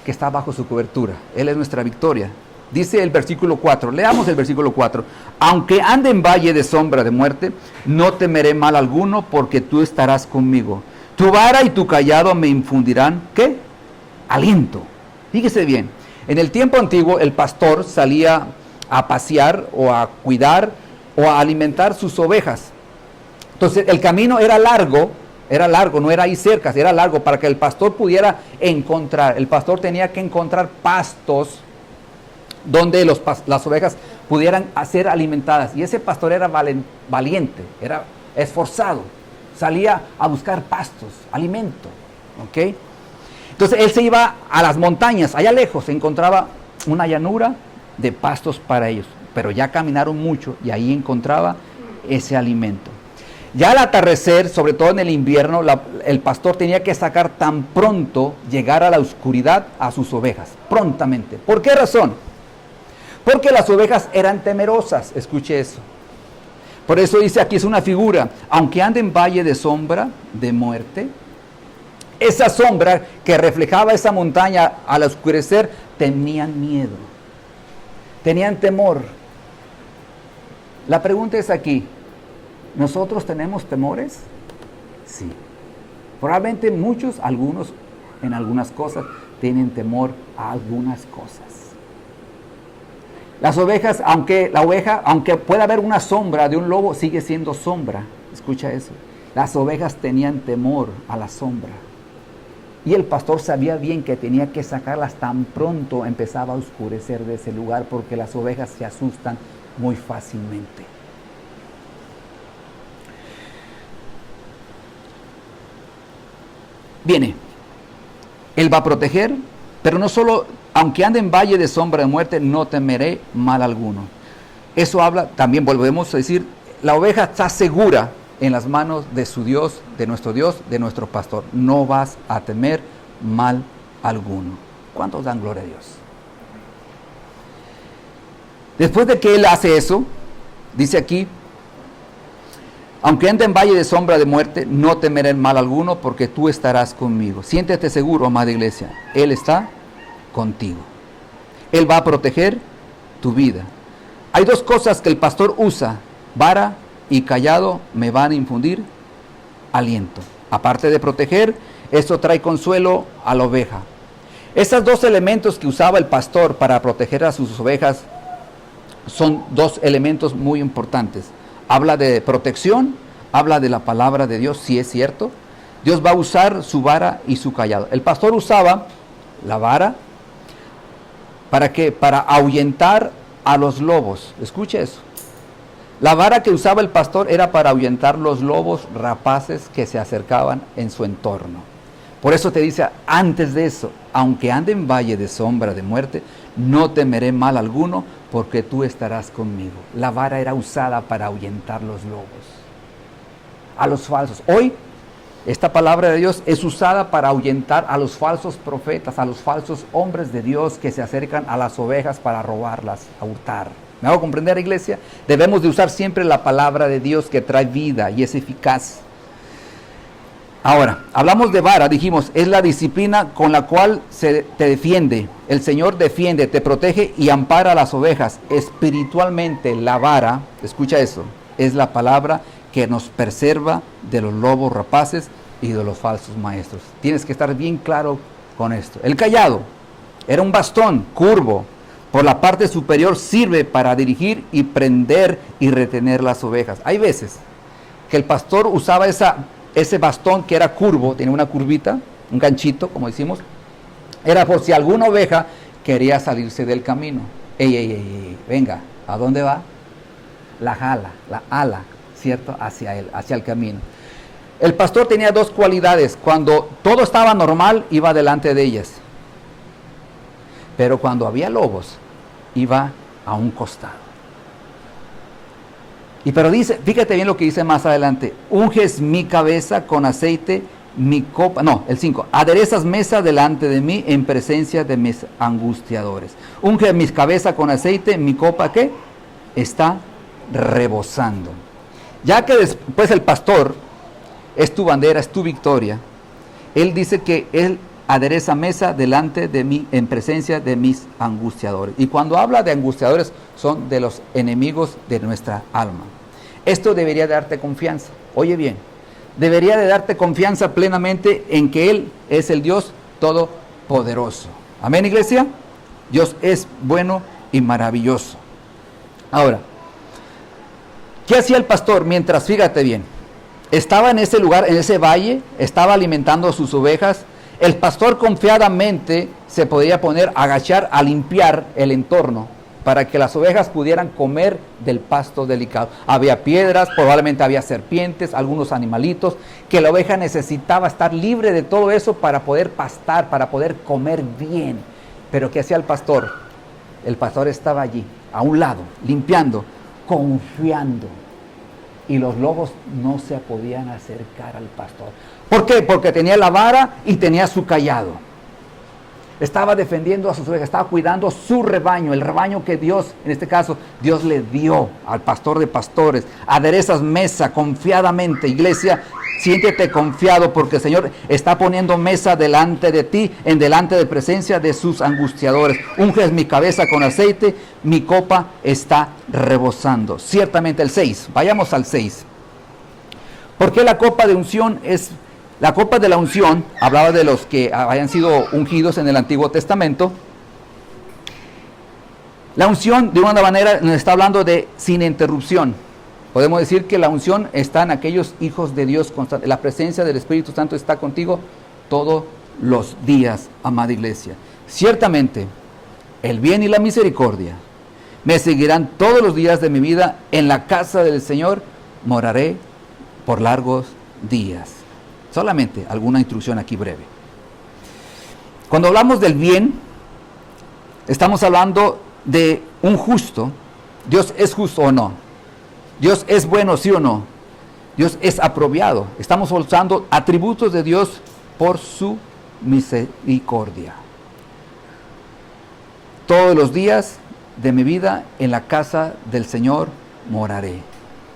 Que está bajo su cobertura. Él es nuestra victoria. Dice el versículo 4, leamos el versículo 4. Aunque ande en valle de sombra de muerte, no temeré mal alguno, porque tú estarás conmigo. Tu vara y tu callado me infundirán, ¿qué? Aliento. Fíjese bien, en el tiempo antiguo el pastor salía a pasear o a cuidar o a alimentar sus ovejas. Entonces el camino era largo, no era ahí cerca, era largo para que el pastor pudiera encontrar. El pastor tenía que encontrar pastos donde las ovejas pudieran ser alimentadas. Y ese pastor era valiente, era esforzado, salía a buscar pastos, alimento. ¿Ok? Entonces él se iba a las montañas, allá lejos se encontraba una llanura de pastos para ellos, pero ya caminaron mucho y ahí encontraba ese alimento. Ya al atardecer, sobre todo en el invierno, el pastor tenía que sacar tan pronto llegar a la oscuridad a sus ovejas, prontamente. ¿Por qué razón? Porque las ovejas eran temerosas, escuche eso. Por eso dice aquí, es una figura, aunque ande en valle de sombra, de muerte, esa sombra que reflejaba esa montaña al oscurecer, tenían miedo, tenían temor. La pregunta es aquí, ¿nosotros tenemos temores? Sí. Probablemente muchos, algunos, en algunas cosas, tienen temor a algunas cosas. Las ovejas, aunque pueda haber una sombra de un lobo, sigue siendo sombra. Escucha eso. Las ovejas tenían temor a la sombra. Y el pastor sabía bien que tenía que sacarlas tan pronto empezaba a oscurecer de ese lugar, porque las ovejas se asustan muy fácilmente. Viene, él va a proteger, pero no solo, aunque ande en valle de sombra de muerte, no temeré mal alguno. Eso habla, también volvemos a decir, la oveja está segura en las manos de su Dios, de nuestro pastor. No vas a temer mal alguno. ¿Cuántos dan gloria a Dios? Después de que él hace eso, dice aquí, aunque ande en valle de sombra de muerte, no temeré mal alguno, porque tú estarás conmigo. Siéntete seguro, amada iglesia, Él está contigo. Él va a proteger tu vida. Hay dos cosas que el pastor usa, vara y cayado me van a infundir aliento. Aparte de proteger, esto trae consuelo a la oveja. Esos dos elementos que usaba el pastor para proteger a sus ovejas son dos elementos muy importantes. Habla de protección, habla de la palabra de Dios, si es cierto. Dios va a usar su vara y su cayado. El pastor usaba la vara, ¿para qué? Para ahuyentar a los lobos. Escuche eso. La vara que usaba el pastor era para ahuyentar los lobos rapaces que se acercaban en su entorno. Por eso te dice, antes de eso, aunque ande en valle de sombra de muerte, no temeré mal alguno, porque tú estarás conmigo. La vara era usada para ahuyentar los lobos, a los falsos. Hoy, esta palabra de Dios es usada para ahuyentar a los falsos profetas, a los falsos hombres de Dios que se acercan a las ovejas para robarlas, a hurtar. ¿Me hago comprender, iglesia? Debemos de usar siempre la palabra de Dios que trae vida y es eficaz. Ahora, hablamos de vara, dijimos, es la disciplina con la cual te defiende. El Señor defiende, te protege y ampara a las ovejas. Espiritualmente, la vara, escucha eso, es la palabra que nos preserva de los lobos rapaces y de los falsos maestros. Tienes que estar bien claro con esto. El cayado era un bastón curvo. Por la parte superior sirve para dirigir y prender y retener las ovejas. Hay veces que el pastor usaba ese bastón que era curvo, tenía una curvita, un ganchito, como decimos, era por si alguna oveja quería salirse del camino. Ey, venga, ¿a dónde va? La jala, la ala, ¿cierto? Hacia él, hacia el camino. El pastor tenía dos cualidades. Cuando todo estaba normal, iba delante de ellas. Pero cuando había lobos, iba a un costado. Pero dice, fíjate bien lo que dice más adelante. Unges mi cabeza con aceite, mi copa, no, el 5. Aderezas mesa delante de mí en presencia de mis angustiadores. Unge mi cabeza con aceite, mi copa, ¿qué? Está rebosando. Ya que después el pastor es tu bandera, es tu victoria, él dice que él adereza mesa delante de mí en presencia de mis angustiadores. Y cuando habla de angustiadores, son de los enemigos de nuestra alma. Esto debería darte confianza. Oye bien, debería de darte confianza plenamente en que Él es el Dios todopoderoso. Amén, iglesia. Dios es bueno y maravilloso. Ahora, ¿qué hacía el pastor mientras, fíjate bien, estaba en ese lugar, en ese valle, estaba alimentando a sus ovejas? El pastor confiadamente se podía poner a agachar a limpiar el entorno para que las ovejas pudieran comer del pasto delicado. Había piedras, probablemente había serpientes, algunos animalitos, que la oveja necesitaba estar libre de todo eso para poder pastar, para poder comer bien. Pero ¿qué hacía el pastor? El pastor estaba allí, a un lado, limpiando, confiando. Y los lobos no se podían acercar al pastor. ¿Por qué? Porque tenía la vara y tenía su cayado. Estaba defendiendo a sus ovejas, estaba cuidando su rebaño, el rebaño que Dios, en este caso, Dios le dio al pastor de pastores. Aderezas mesa confiadamente, iglesia, siéntete confiado porque el Señor está poniendo mesa delante de ti, en delante de presencia de sus angustiadores. Unges mi cabeza con aceite, mi copa está rebosando. Ciertamente el 6, vayamos al 6. ¿Por qué la copa de unción es... La copa de la unción, hablaba de los que habían sido ungidos en el Antiguo Testamento. La unción, de una manera, nos está hablando de sin interrupción. Podemos decir que la unción está en aquellos hijos de Dios constantes. La presencia del Espíritu Santo está contigo todos los días, amada iglesia. Ciertamente, el bien y la misericordia me seguirán todos los días de mi vida. En la casa del Señor moraré por largos días. Solamente alguna instrucción aquí breve. Cuando hablamos del bien, estamos hablando de un justo. ¿Dios es justo o no? ¿Dios es bueno, sí o no? ¿Dios es apropiado? Estamos usando atributos de Dios por su misericordia. Todos los días de mi vida en la casa del Señor moraré.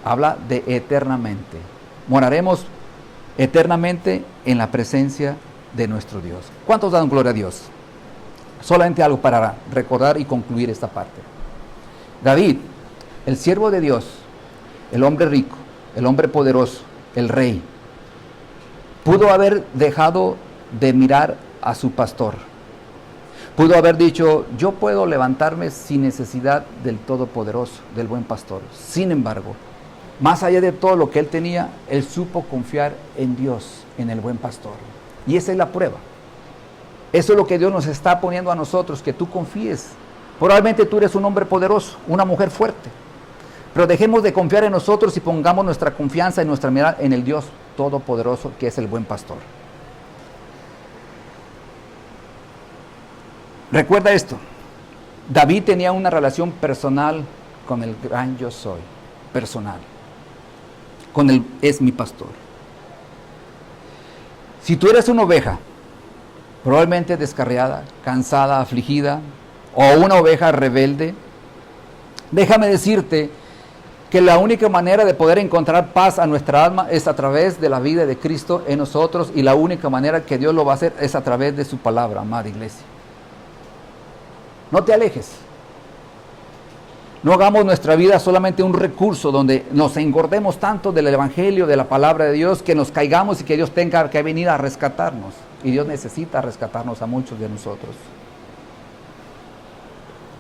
Habla de eternamente. Moraremos eternamente en la presencia de nuestro Dios. ¿Cuántos dan gloria a Dios? Solamente algo para recordar y concluir esta parte. David, el siervo de Dios, el hombre rico, el hombre poderoso, el rey, pudo haber dejado de mirar a su pastor. Pudo haber dicho, yo puedo levantarme sin necesidad del Todopoderoso, del buen pastor. Sin embargo, más allá de todo lo que él tenía, él supo confiar en Dios, en el buen pastor. Y esa es la prueba. Eso es lo que Dios nos está poniendo a nosotros, que tú confíes. Probablemente tú eres un hombre poderoso, una mujer fuerte. Pero dejemos de confiar en nosotros y pongamos nuestra confianza y nuestra mirada en el Dios Todopoderoso, que es el buen pastor. Recuerda esto. David tenía una relación personal con el gran yo soy. Personal. Con él es mi pastor. Si tú eres una oveja, probablemente descarriada, cansada, afligida, o una oveja rebelde, déjame decirte que la única manera de poder encontrar paz a nuestra alma es a través de la vida de Cristo en nosotros, y la única manera que Dios lo va a hacer es a través de su palabra, amada iglesia. No te alejes. No hagamos nuestra vida solamente un recurso donde nos engordemos tanto del evangelio, de la palabra de Dios, que nos caigamos y que Dios tenga que venir a rescatarnos. Y Dios necesita rescatarnos a muchos de nosotros.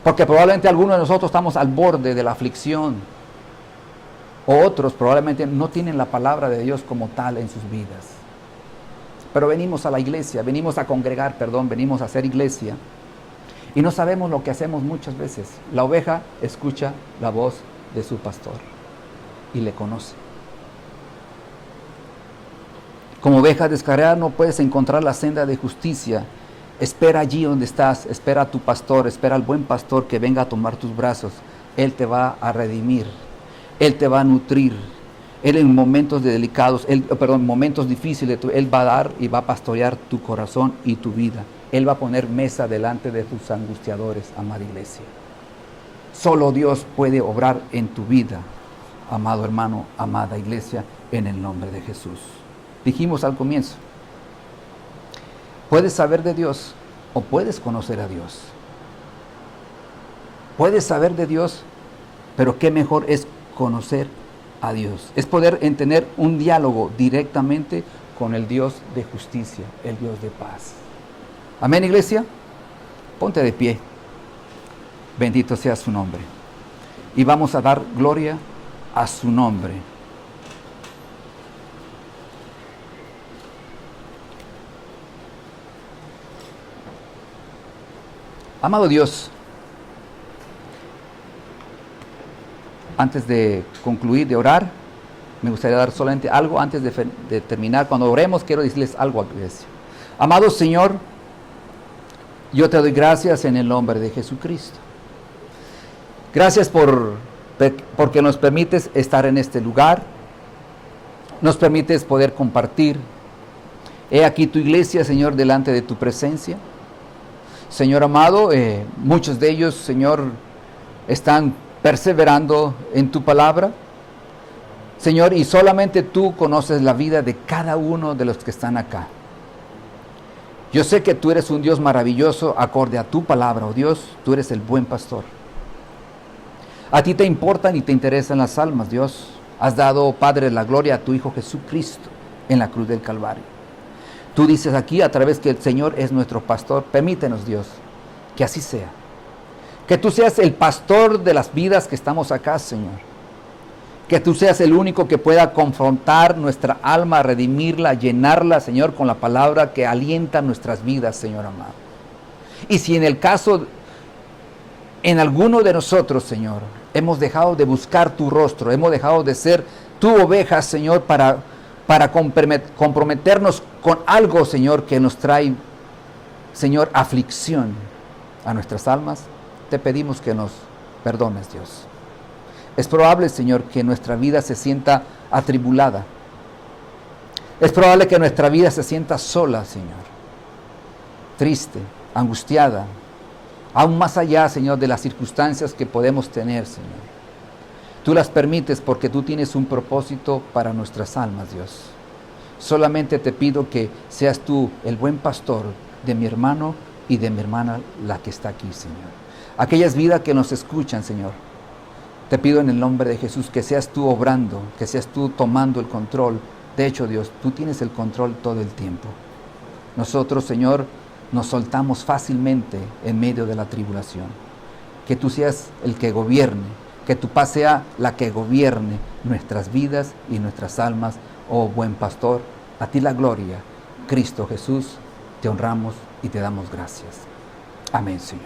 Porque probablemente algunos de nosotros estamos al borde de la aflicción. O otros probablemente no tienen la palabra de Dios como tal en sus vidas. Pero venimos a la iglesia, venimos a congregar, venimos a hacer iglesia. Y no sabemos lo que hacemos muchas veces. La oveja escucha la voz de su pastor y le conoce. Como oveja descarriada no puedes encontrar la senda de justicia. Espera allí donde estás, espera a tu pastor, espera al buen pastor que venga a tomar tus brazos. Él te va a redimir, Él te va a nutrir. Él en momentos delicados, momentos difíciles, Él va a dar y va a pastorear tu corazón y tu vida. Él va a poner mesa delante de tus angustiadores, amada iglesia. Solo Dios puede obrar en tu vida, amado hermano, amada iglesia, en el nombre de Jesús. Dijimos al comienzo, puedes saber de Dios o puedes conocer a Dios. Puedes saber de Dios, pero qué mejor es conocer a Dios. Es poder tener un diálogo directamente con el Dios de justicia, el Dios de paz. Amén, iglesia. Ponte de pie. Bendito sea su nombre. Y vamos a dar gloria a su nombre. Amado Dios, antes de concluir, de orar, me gustaría dar solamente algo antes de terminar. Cuando oremos, quiero decirles algo a la iglesia. Amado Señor, yo te doy gracias en el nombre de Jesucristo. Gracias porque nos permites estar en este lugar, nos permites poder compartir. He aquí tu iglesia, Señor, delante de tu presencia. Señor amado, muchos de ellos, Señor, están perseverando en tu palabra. Señor, y solamente tú conoces la vida de cada uno de los que están acá. Yo sé que tú eres un Dios maravilloso acorde a tu palabra, oh Dios, tú eres el buen pastor. A ti te importan y te interesan las almas, Dios. Has dado, Padre, la gloria a tu Hijo Jesucristo en la cruz del Calvario. Tú dices aquí a través que el Señor es nuestro pastor. Permítenos, Dios, que así sea. Que tú seas el pastor de las vidas que estamos acá, Señor. Que tú seas el único que pueda confrontar nuestra alma, redimirla, llenarla, Señor, con la palabra que alienta nuestras vidas, Señor amado. Y si en el caso, en alguno de nosotros, Señor, hemos dejado de buscar tu rostro, hemos dejado de ser tu oveja, Señor, para comprometernos con algo, Señor, que nos trae, Señor, aflicción a nuestras almas, te pedimos que nos perdones, Dios. Es probable, Señor, que nuestra vida se sienta atribulada. Es probable que nuestra vida se sienta sola, Señor. Triste, angustiada. Aún más allá, Señor, de las circunstancias que podemos tener, Señor. Tú las permites porque tú tienes un propósito para nuestras almas, Dios. Solamente te pido que seas tú el buen pastor de mi hermano y de mi hermana, la que está aquí, Señor. Aquellas vidas que nos escuchan, Señor. Te pido en el nombre de Jesús que seas tú obrando, que seas tú tomando el control. De hecho, Dios, tú tienes el control todo el tiempo. Nosotros, Señor, nos soltamos fácilmente en medio de la tribulación. Que tú seas el que gobierne, que tu paz sea la que gobierne nuestras vidas y nuestras almas, oh buen pastor. A ti la gloria, Cristo Jesús, te honramos y te damos gracias. Amén, Señor.